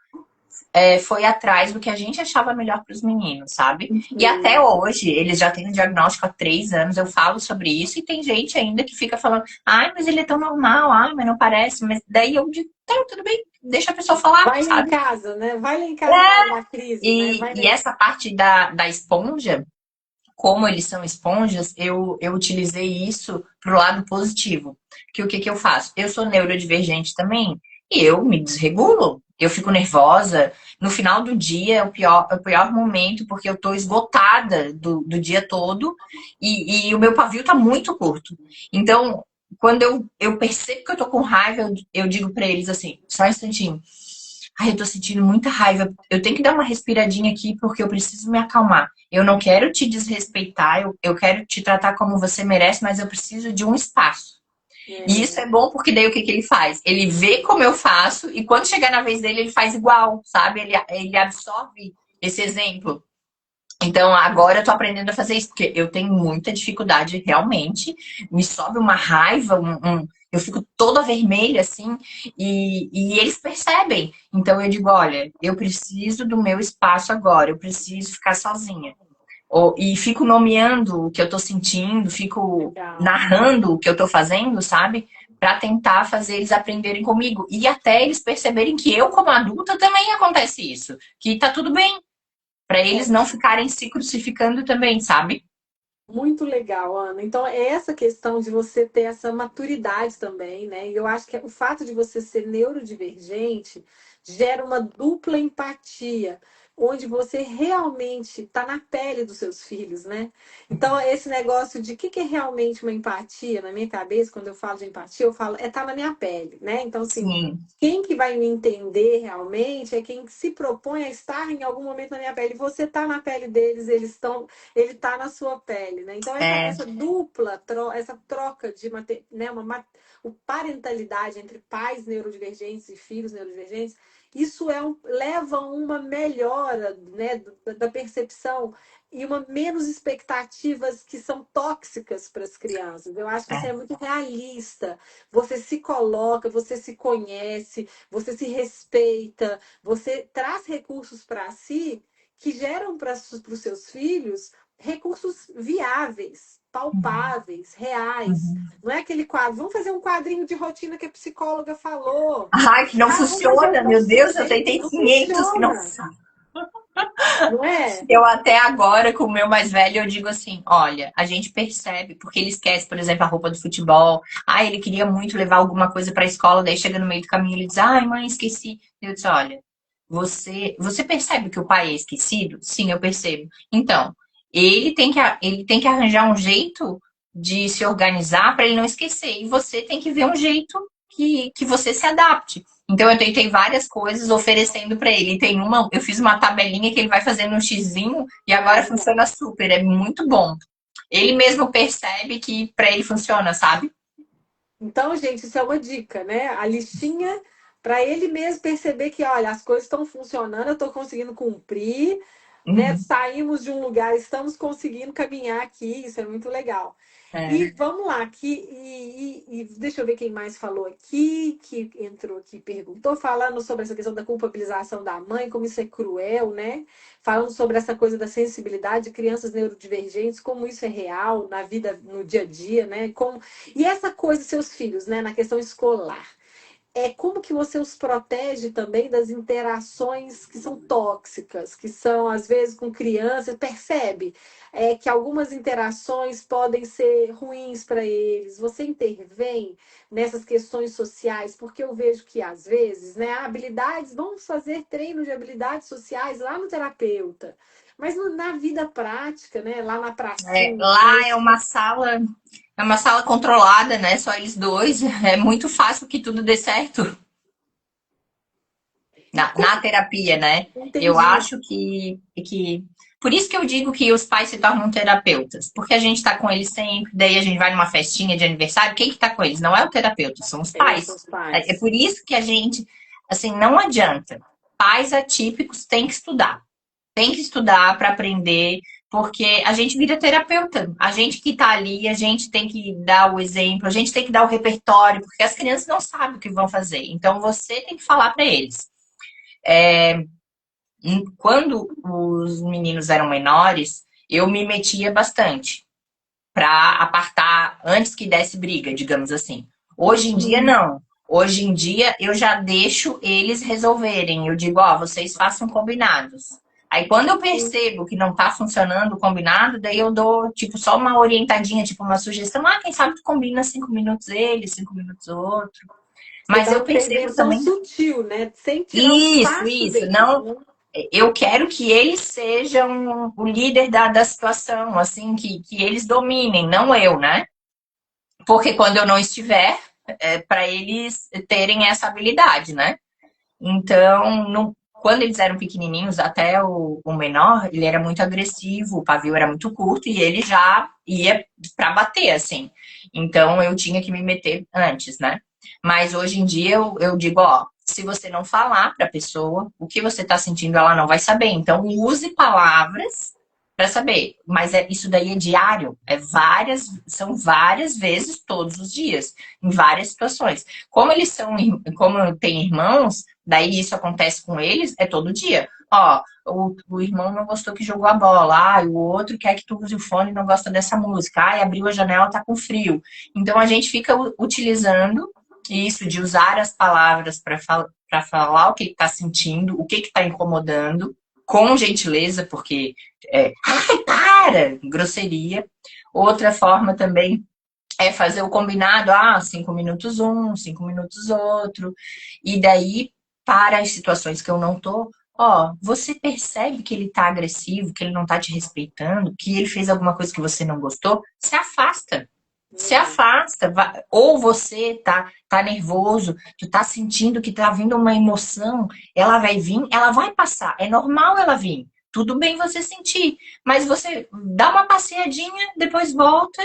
foi atrás do que a gente achava melhor para os meninos, sabe? E até Uhum. hoje, eles já têm um diagnóstico há 3 anos, eu falo sobre isso, e tem gente ainda que fica falando, ai, mas ele é tão normal, ai, mas não parece, mas daí eu digo, tá, tudo bem, deixa a pessoa falar, Vai lá em sabe? casa, né? Vai lá em casa na hora da crise, né? Vai lá E em... essa parte da esponja, como eles são esponjas, eu utilizei isso pro lado positivo. Que o que que eu faço? Eu sou neurodivergente também e eu me desregulo. Eu fico nervosa. No final do dia é o pior momento, porque eu tô esgotada do dia todo e o meu pavio tá muito curto. Então, quando eu percebo que eu tô com raiva, eu digo pra eles assim, só um instantinho. Ai, eu tô sentindo muita raiva. Eu tenho que dar uma respiradinha aqui porque eu preciso me acalmar. Eu não quero te desrespeitar, eu quero te tratar como você merece, mas eu preciso de um espaço. E isso é É, bom porque daí o que, que ele faz? Ele vê como eu faço e quando chegar na vez dele, ele faz igual, sabe? Ele absorve esse exemplo. Então, agora eu tô aprendendo a fazer isso, porque eu tenho muita dificuldade, realmente. Me sobe uma raiva, eu fico toda vermelha, assim, e eles percebem. Então, eu digo: olha, eu preciso do meu espaço agora, eu preciso ficar sozinha. E fico nomeando o que eu tô sentindo, fico legal. narrando o que eu tô fazendo, sabe? Pra tentar fazer eles aprenderem comigo. E até eles perceberem que eu, como adulta, também acontece isso. Que tá tudo bem para eles É, não ficarem se crucificando também, sabe? muito legal, Ana. Então, é essa questão de você ter essa maturidade também, né? E eu acho que o fato de você ser neurodivergente gera uma dupla empatia, onde você realmente está na pele dos seus filhos, né? Então, esse negócio de que é realmente uma empatia, na minha cabeça, quando eu falo de empatia, eu falo, é estar tá na minha pele, né? Então, assim, Sim, quem que vai me entender realmente é quem se propõe a estar em algum momento na minha pele. Você está na pele deles, ele está na sua pele, né? Então é, essa dupla, essa troca de né, o parentalidade entre pais neurodivergentes e filhos neurodivergentes, isso leva a uma melhora, né, da percepção e uma menos expectativas que são tóxicas para as crianças. Eu acho que isso é é. muito realista. Você se coloca, você se conhece, você se respeita, você traz recursos para si que geram para os seus filhos recursos viáveis, palpáveis, reais. Uhum. Não é aquele quadro, vamos fazer um quadrinho de rotina que a psicóloga falou. Ai, que não Ah, vamos fazer um funciona, meu post-it. Deus, eu Gente, tentei não 500 que não funciona, funciona. não é? Eu até agora, com o meu mais velho, eu digo assim, olha, a gente percebe, porque ele esquece, por exemplo, a roupa do futebol. Ah, ele queria muito levar alguma coisa para a escola, daí chega no meio do caminho, ele diz, ai, mãe, esqueci. Eu disse, olha, você percebe que o pai é esquecido? Sim, eu percebo. Então, ele tem que arranjar um jeito de se organizar para ele não esquecer. E você tem que ver um jeito que você se adapte. Então eu tentei várias coisas oferecendo para ele. Tem uma, eu fiz uma tabelinha que ele vai fazendo um xizinho e agora funciona super, é muito bom. Ele mesmo percebe que para ele funciona, sabe? Então, gente, isso é uma dica, né? A listinha para ele mesmo perceber que, olha, as coisas estão funcionando, eu estou conseguindo cumprir, né? Uhum. Saímos de um lugar, estamos conseguindo caminhar aqui, isso é muito legal. E É. vamos lá, aqui, e deixa eu ver quem mais falou aqui, que entrou aqui, perguntou, falando sobre essa questão da culpabilização da mãe, como isso é cruel, né? Falando sobre essa coisa da sensibilidade de crianças neurodivergentes, como isso é real na vida, no dia a dia, né? Como... E essa coisa, seus filhos, né, na questão escolar é como que você os protege também das interações que são tóxicas, que são às vezes com crianças, percebe? Que algumas interações podem ser ruins para eles. Você intervém nessas questões sociais, porque eu vejo que às vezes, né, habilidades, vamos fazer treino de habilidades sociais lá no terapeuta. Mas na vida prática, né? Lá na pracinha, na Lá é uma sala controlada, né? Só eles dois. É muito fácil que tudo dê certo e na como terapia, né? Eu entendi. acho por isso que eu digo que os pais se tornam terapeutas, porque a gente tá com eles sempre, daí a gente vai numa festinha de aniversário, quem que tá com eles? Não é o terapeuta, são os pais. Seus É pais. por isso que a gente, assim, não adianta. Pais atípicos têm que estudar. Tem que estudar para aprender, Porque a gente vira terapeuta. A gente que tá ali, a gente tem que dar o exemplo, a gente tem que dar o repertório, porque as crianças não sabem o que vão fazer. Então você tem que falar para eles. Quando os meninos eram menores, eu me metia bastante para apartar antes que desse briga, digamos assim. Hoje em dia, Uhum. não. Hoje em dia, eu já deixo eles resolverem. Eu digo, ó, vocês façam combinados. Aí, quando eu percebo que não tá funcionando o combinado, daí eu dou, tipo, só uma orientadinha, tipo, uma sugestão. Ah, quem sabe tu combina 5 minutos ele, 5 minutos o outro. Você Mas dá eu uma percebo intervenção também. sutil, né? Sem tirar o Isso, espaço isso. deles, Não, né? eu quero que eles sejam o líder da situação, assim, que eles dominem, não eu, né? Porque quando eu não estiver, para eles terem essa habilidade, né? Então, quando eles eram pequenininhos, até o menor, ele era muito agressivo, o pavio era muito curto e ele já ia para bater, assim. Então, eu tinha que me meter antes, né? Mas hoje em dia eu digo, ó, se você não falar para a pessoa o que você está sentindo, ela não vai saber. Então, use palavras para saber. Mas isso daí é diário, são várias vezes todos os dias, em várias situações. Como tem irmãos, daí isso acontece com eles, é todo dia. Ó, o irmão não gostou que jogou a bola. Ah, o outro quer que tu use o fone e não gosta dessa música. Ah, abriu a janela, tá com frio. Então a gente fica utilizando isso de usar as palavras para falar o que está sentindo, o que está incomodando, com gentileza, porque ai, para! Grosseria. Outra forma também é fazer o combinado, 5 minutos um, 5 minutos outro. E daí, para as situações que eu não tô, ó, você percebe que ele tá agressivo, que ele não tá te respeitando, que ele fez alguma coisa que você não gostou, se afasta. Se Uhum. afasta, ou você tá nervoso, tu tá sentindo que tá vindo uma emoção, ela vai vir, ela vai passar, é normal ela vir. Tudo bem você sentir, mas você dá uma passeadinha, depois volta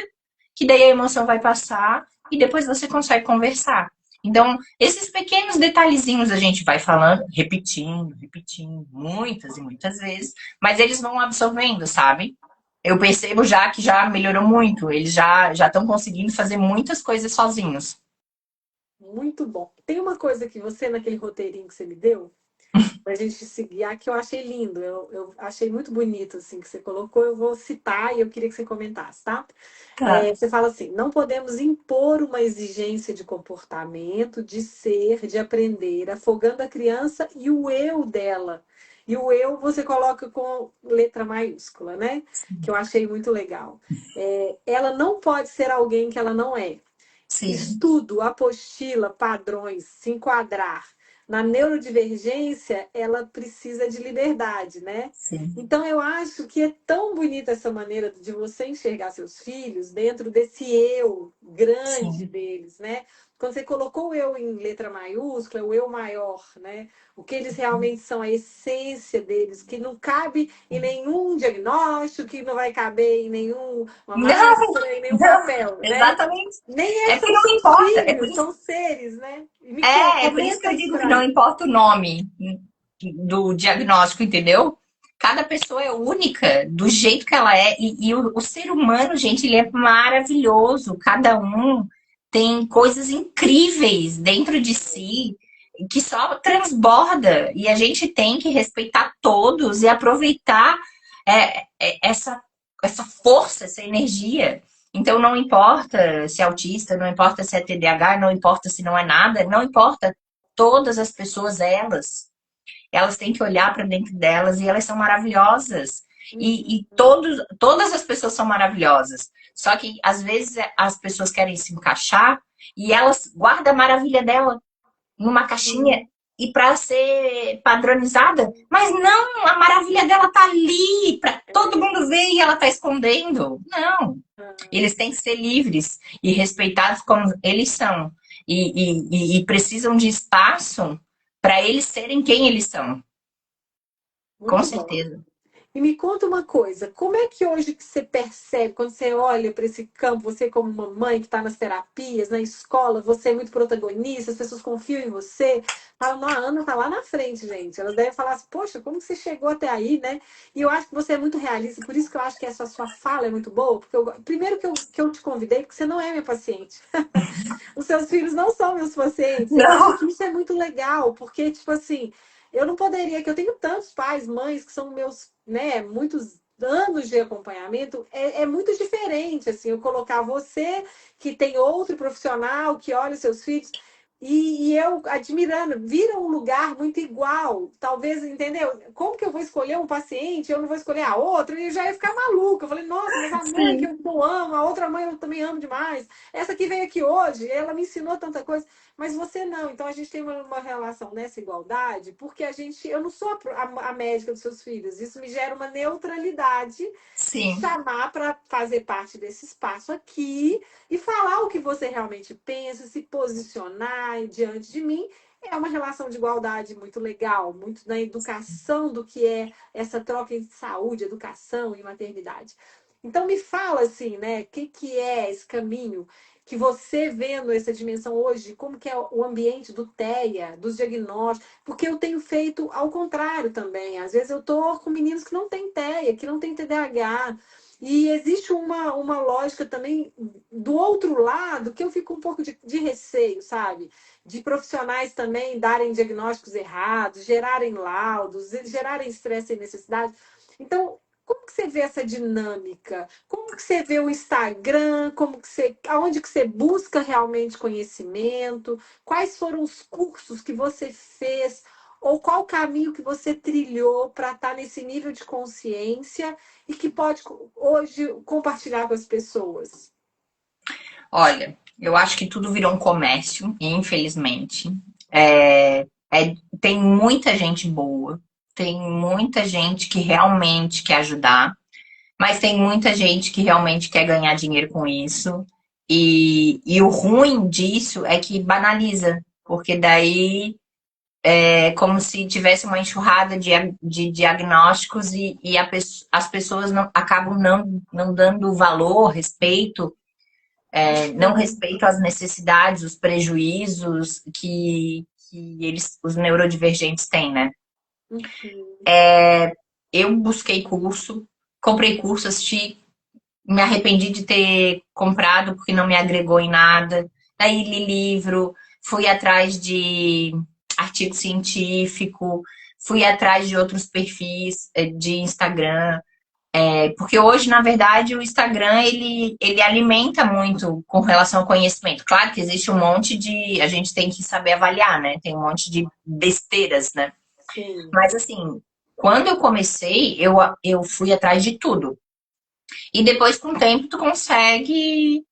que daí a emoção vai passar e depois você consegue conversar. Então, esses pequenos detalhezinhos a gente vai falando, repetindo, repetindo, muitas e muitas vezes, mas eles vão absorvendo, sabe? Eu percebo já que já melhorou muito, eles já estão conseguindo fazer muitas coisas sozinhos. Muito bom. Tem uma coisa que você, naquele roteirinho que você me deu, para a gente se guiar, que eu achei lindo. Eu achei muito bonito, assim, que você colocou. Eu vou citar e eu queria que você comentasse, tá? Tá. Você fala assim: não podemos impor uma exigência de comportamento, de ser, de aprender, afogando a criança e o eu dela. E o eu você coloca com letra maiúscula, né? Que eu achei muito legal. Ela não pode ser alguém que ela não é. Sim, Estudo, apostila, padrões, se enquadrar. Na neurodivergência, ela precisa de liberdade, né? sim, Então, eu acho que é tão bonita essa maneira de você enxergar seus filhos dentro desse eu grande sim. deles, né? Quando você colocou o eu em letra maiúscula, o eu maior, né? O que eles realmente são, a essência deles, que não cabe em nenhum diagnóstico, que não vai caber em nenhuma Não, máscara, em nenhum não, papel, né? exatamente. Nem É esses porque são não seus importa. filhos, são seres, né? E É por isso que comenta eu isso digo que pra não mim. importa o nome do diagnóstico, entendeu? Cada pessoa é única, do jeito que ela é. E o ser humano, gente, ele é maravilhoso. Cada um tem coisas incríveis dentro de si que só transborda. E a gente tem que respeitar todos e aproveitar essa força, essa energia. Então, não importa se é autista, não importa se é TDAH, não importa se não é nada, não importa. Todas as pessoas, elas têm que olhar para dentro delas e elas são maravilhosas. E Uhum. todas as pessoas são maravilhosas. Só que às vezes as pessoas querem se encaixar e elas guardam a maravilha dela numa caixinha Uhum. e para ser padronizada. Mas não, a maravilha dela tá ali para todo É. mundo ver e ela tá escondendo. Não. Ah, Eles têm que ser livres e respeitados como eles são. E precisam de espaço para eles serem quem eles são. Com muito bom. certeza. E me conta uma coisa, como é que hoje que você percebe, quando você olha para esse campo, você como uma mãe que está nas terapias, na escola, você é muito protagonista, as pessoas confiam em você, falam, não, a Ana tá lá na frente, gente. Elas devem falar assim, poxa, como que você chegou até aí, né? E eu acho que você é muito realista, por isso que eu acho que essa sua fala é muito boa, porque primeiro que eu te convidei, porque você não é minha paciente. Os seus filhos não são meus pacientes. Eu acho Não. que isso é muito legal, porque, tipo assim, eu não poderia, que eu tenho tantos pais, mães, que são meus, né, muitos anos de acompanhamento, é muito diferente, assim, eu colocar você, que tem outro profissional, que olha os seus filhos, e eu admirando, vira um lugar muito igual, talvez, entendeu? Como que eu vou escolher um paciente, eu não vou escolher a outra, e eu já ia ficar maluca, eu falei, nossa, mas a mãe que Sim. eu amo, a outra mãe eu também amo demais, essa que veio aqui hoje, ela me ensinou tanta coisa, mas você não. Então a gente tem uma relação nessa igualdade, porque eu não sou a médica dos seus filhos. Isso me gera uma neutralidade de te Sim. chamar para fazer parte desse espaço aqui e falar o que você realmente pensa, se posicionar diante de mim. É uma relação de igualdade muito legal, muito na educação do que é essa troca entre saúde, educação e maternidade. Então me fala assim, né? O que é esse caminho que você vendo essa dimensão hoje, como que é o ambiente do TEA, dos diagnósticos, porque eu tenho feito ao contrário também. Às vezes eu estou com meninos que não têm TEA, que não têm TDAH. E existe uma lógica também do outro lado que eu fico um pouco de receio, sabe? De profissionais também darem diagnósticos errados, gerarem laudos, gerarem estresse e necessidade. Então, como que você vê essa dinâmica? Como que você vê o Instagram? Aonde que você busca realmente conhecimento? Quais foram os cursos que você fez? Ou qual caminho que você trilhou para estar nesse nível de consciência e que pode hoje compartilhar com as pessoas? Olha, eu acho que tudo virou um comércio, infelizmente. Tem muita gente boa, tem muita gente que realmente quer ajudar, mas tem muita gente que realmente quer ganhar dinheiro com isso. E o ruim disso é que banaliza, porque daí é como se tivesse uma enxurrada de diagnósticos as pessoas acabam não dando valor, respeito, não Uhum, respeitam as necessidades, os prejuízos os neurodivergentes têm, né? uhum. Eu busquei curso, comprei curso, assisti, me arrependi de ter comprado porque não me agregou em nada. Daí li livro, fui atrás de artigo científico, fui atrás de outros perfis de Instagram. Porque hoje, na verdade, o Instagram ele alimenta muito com relação ao conhecimento. Claro que existe um monte de. A gente tem que saber avaliar, né? Tem um monte de besteiras, né? Sim. Mas assim, quando eu comecei, eu fui atrás de tudo. E depois, com o tempo, tu consegue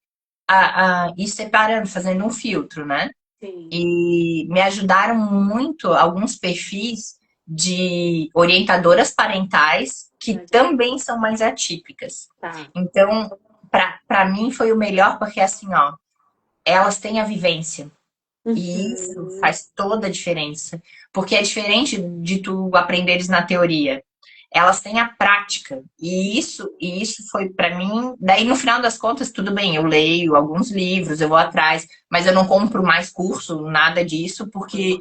ir separando, fazendo um filtro, né? Sim. E me ajudaram muito alguns perfis de orientadoras parentais que Legal. também são mais atípicas. Tá. Então, para mim foi o melhor porque assim, ó, elas têm a vivência. E isso Uhum. faz toda a diferença. Porque é diferente de tu aprenderes na teoria. Elas têm a prática. E isso foi para mim. Daí, no final das contas, tudo bem, eu leio alguns livros, eu vou atrás, mas eu não compro mais curso, nada disso, porque Uhum.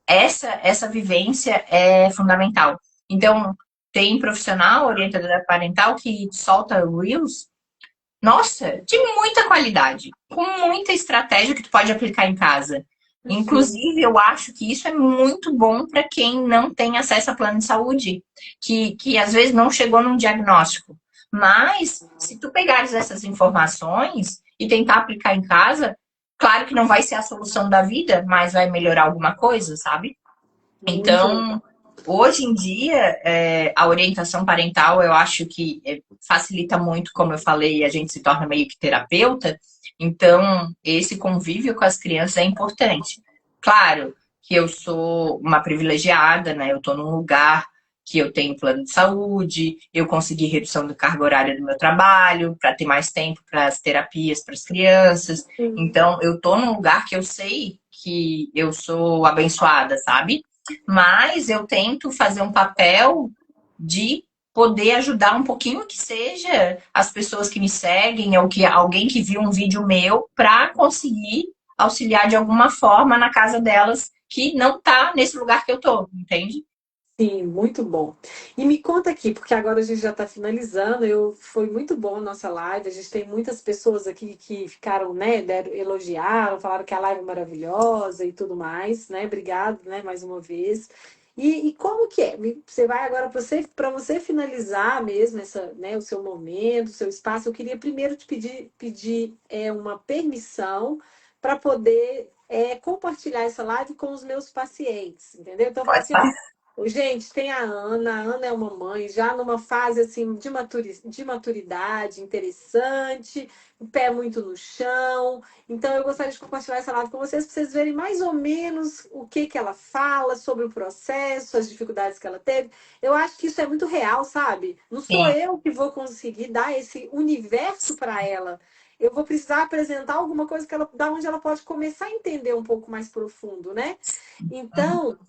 essa vivência é fundamental. Então, tem profissional, orientadora parental, que solta Reels, nossa, de muita qualidade, com muita estratégia que tu pode aplicar em casa. Uhum. Inclusive, eu acho que isso é muito bom para quem não tem acesso a plano de saúde, que às vezes não chegou num diagnóstico. Mas, se tu pegares essas informações e tentar aplicar em casa, claro que não vai ser a solução da vida, mas vai melhorar alguma coisa, sabe? Muito Então, legal. hoje em dia, a orientação parental eu acho que facilita muito, como eu falei, a gente se torna meio que terapeuta. Então, esse convívio com as crianças é importante. Claro que eu sou uma privilegiada, né? Eu estou num lugar que eu tenho plano de saúde, eu consegui redução da carga horária do meu trabalho para ter mais tempo para as terapias para as crianças. Sim. Então, eu estou num lugar que eu sei que eu sou abençoada, sabe? Mas eu tento fazer um papel de poder ajudar um pouquinho que seja as pessoas que me seguem ou que alguém que viu um vídeo meu para conseguir auxiliar de alguma forma na casa delas que não tá nesse lugar que eu tô, entende? Sim, muito bom. E me conta aqui, porque agora a gente já está finalizando. Foi muito bom a nossa live. A gente tem muitas pessoas aqui que ficaram, né, elogiaram, falaram que a live é maravilhosa e tudo mais, né? Obrigado, né, mais uma vez. E como que é? Você vai agora para você finalizar mesmo essa, né, o seu momento, o seu espaço. Eu queria primeiro te pedir uma permissão para poder compartilhar essa live com os meus pacientes, entendeu? Então, falar Pode assim, ó. falar. Gente, tem a Ana é uma mãe já numa fase assim de maturidade interessante, o pé muito no chão. Então eu gostaria de compartilhar essa live com vocês para vocês verem mais ou menos o que que ela fala sobre o processo, as dificuldades que ela teve. Eu acho que isso é muito real, sabe? Não sou Sim. eu que vou conseguir dar esse universo para ela. Eu vou precisar apresentar alguma coisa que ela, da onde ela pode começar a entender um pouco mais profundo, né? Uhum. Então,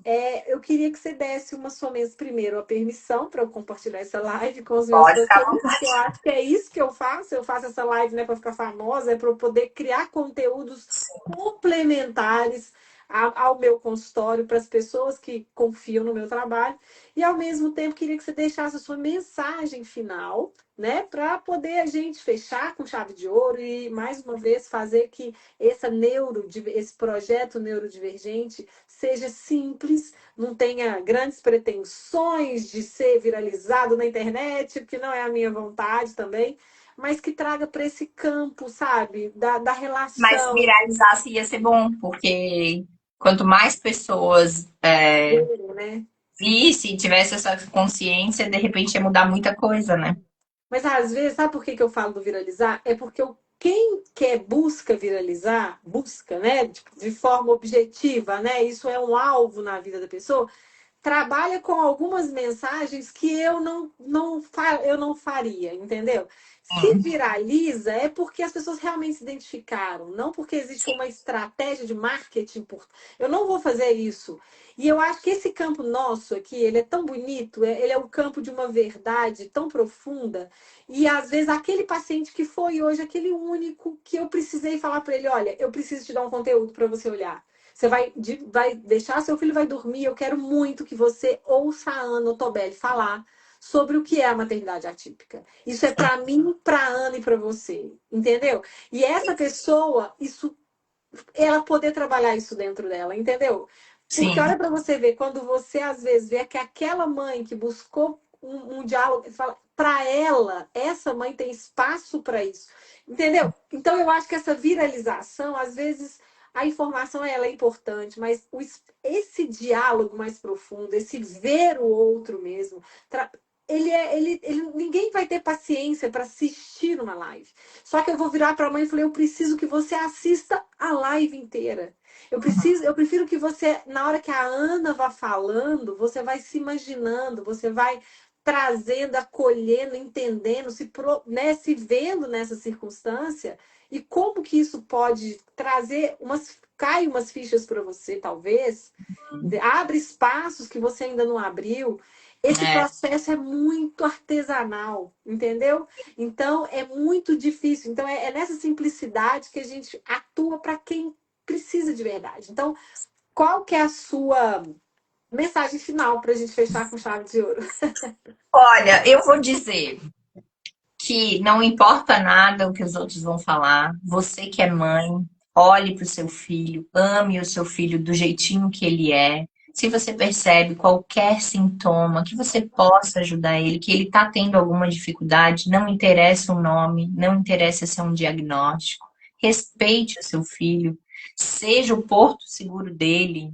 eu queria que você desse uma sua vez primeiro a permissão para eu compartilhar essa live com os meus Pode ficar à pacientes, que eu vontade. acho que é isso que eu faço. Eu faço essa live, né, para ficar famosa, é para eu poder criar conteúdos complementares ao meu consultório para as pessoas que confiam no meu trabalho. E ao mesmo tempo queria que você deixasse a sua mensagem final, né, para poder a gente fechar com chave de ouro e mais uma vez fazer que esse projeto neurodivergente seja simples, não tenha grandes pretensões de ser viralizado na internet, que não é a minha vontade também, mas que traga para esse campo, sabe, da Mas relação, viralizasse ia ser bom, porque quanto mais pessoas né? visse e tivesse essa consciência, de repente ia mudar muita coisa, né? Mas às vezes, sabe por que que eu falo do viralizar? É porque quem quer busca viralizar, busca, né, de forma objetiva, né? Isso é um alvo na vida da pessoa. Trabalha com algumas mensagens que eu não faria, entendeu? Se Sim, viraliza é porque as pessoas realmente se identificaram, não porque existe sim. uma estratégia de marketing por. Eu não vou fazer isso. E eu acho que esse campo nosso aqui, ele é tão bonito, ele é o campo de uma verdade tão profunda. E às vezes aquele paciente que foi hoje aquele único que eu precisei falar para ele, olha, eu preciso te dar um conteúdo para você olhar. Você vai deixar seu filho vai dormir. Eu quero muito que você ouça a Ana Tobelli falar sobre o que é a maternidade atípica. Isso é para mim, para a Ana e para você, entendeu? E essa pessoa, ela poder trabalhar isso dentro dela, entendeu? Porque olha Sim. para você ver, quando você às vezes vê que aquela mãe que buscou um diálogo, fala, para ela, essa mãe tem espaço para isso, entendeu? Então eu acho que essa viralização, às vezes a informação ela é importante, mas esse diálogo mais profundo, esse ver o outro mesmo, ninguém vai ter paciência para assistir uma live. Só que eu vou virar para a mãe e falei, eu preciso que você assista a live inteira. Eu prefiro que você, na hora que a Ana vá falando, você vai se imaginando, você vai trazendo, acolhendo, entendendo, né, se vendo nessa circunstância e como que isso pode trazer cai umas fichas para você, talvez, abre espaços que você ainda não abriu. Esse É, processo é muito artesanal, entendeu? Então é muito difícil. Então é nessa simplicidade que a gente atua para quem precisa de verdade. Então, qual que é a sua mensagem final para a gente fechar com chave de ouro? olha, eu vou dizer que não importa nada o que os outros vão falar. Você que é mãe, olhe para o seu filho, ame o seu filho do jeitinho que ele é. Se você percebe qualquer sintoma que você possa ajudar ele, que ele está tendo alguma dificuldade, não interessa o nome, não interessa se é um diagnóstico. Respeite o seu filho, seja o porto seguro dele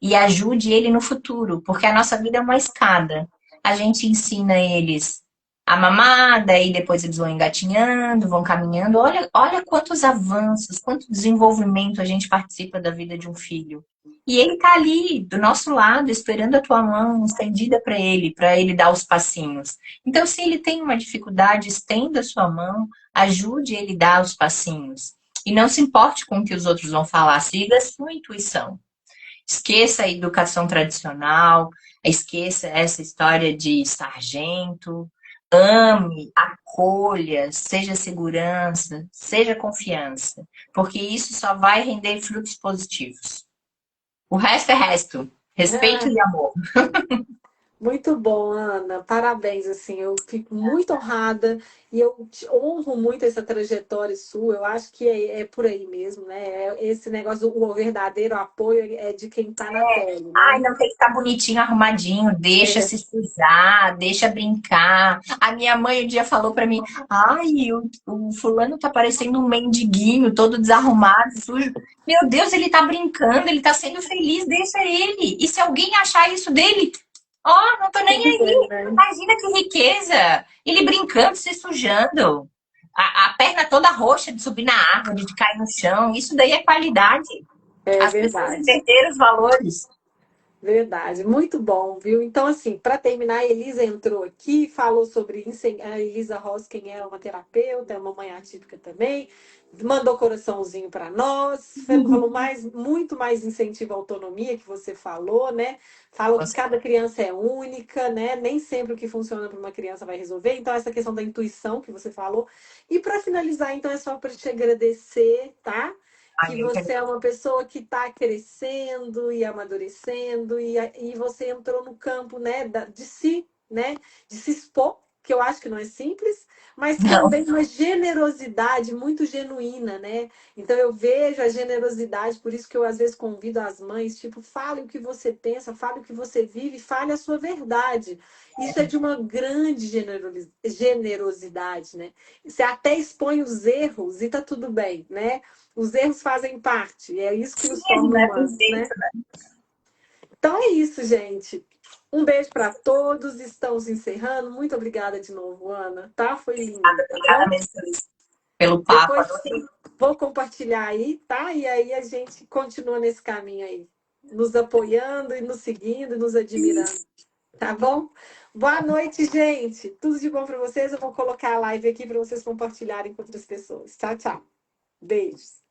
e ajude ele no futuro, porque a nossa vida é uma escada. A gente ensina eles a mamar, daí depois eles vão engatinhando, vão caminhando. Olha quantos avanços, quanto desenvolvimento a gente participa da vida de um filho. E ele tá ali, do nosso lado, esperando a tua mão estendida para ele dar os passinhos. Então, se ele tem uma dificuldade, estenda a sua mão, ajude ele a dar os passinhos. E não se importe com o que os outros vão falar, siga a sua intuição. Esqueça a educação tradicional, Esqueça essa história de sargento. Ame, acolha, seja segurança, seja confiança, porque isso só vai render frutos positivos. O resto é resto. Respeito e amor. Muito bom, Ana. Parabéns, assim, eu fico muito honrada e eu te honro muito essa trajetória sua. Eu acho que é por aí mesmo, né? Esse negócio, o verdadeiro apoio é de quem está na pele, Ai, né? não tem que estar bonitinho, arrumadinho, deixa É, se sujar, deixa brincar. A minha mãe um dia falou pra mim: ai, o fulano tá parecendo um mendiguinho, todo desarrumado, sujo. Meu Deus, ele tá brincando, ele tá sendo feliz, deixa ele. E se alguém achar isso dele, ó, não tô nem tudo bem, aí. né? Imagina que riqueza. Ele brincando, se sujando. A perna toda roxa de subir na árvore, de cair no chão. Isso daí é qualidade. É As pessoas verdade. inverteram os valores. Verdade, muito bom, viu? Então, assim, para terminar, a Elisa entrou aqui, falou sobre a Elisa Ross, quem é uma terapeuta, é uma mãe atípica também, mandou coraçãozinho para nós, falou muito mais incentivo à autonomia que você falou, né? Falou que cada criança é única, né? Nem sempre o que funciona para uma criança vai resolver. Então, essa questão da intuição que você falou. E para finalizar, então, é só para te agradecer, tá? Ai, Que eu que você é uma pessoa que está crescendo e amadurecendo e você entrou no campo, né, de si, né, de se expor, que eu acho que não é simples, mas não. também uma generosidade muito genuína, né? Então eu vejo a generosidade, por isso que eu às vezes convido as mães, tipo, fale o que você pensa, fale o que você vive, fale a sua verdade. Isso é de uma grande generosidade, né? Você até expõe os erros e tá tudo bem, né? Os erros fazem parte, é isso que Sim, nos a gente torna não é humanos, né? perfeito, né? Então é isso, gente. Um beijo para todos. Estamos encerrando. Muito obrigada de novo, Ana. Tá? Foi lindo, tá Obrigada bom? mesmo pelo papo. Depois Adorei. vou compartilhar aí, tá? E aí a gente continua nesse caminho aí, nos apoiando e nos seguindo, e nos admirando, tá bom? Boa noite, gente. Tudo de bom para vocês. Eu vou colocar a live aqui para vocês compartilharem com outras pessoas. Tchau, tchau. Beijos.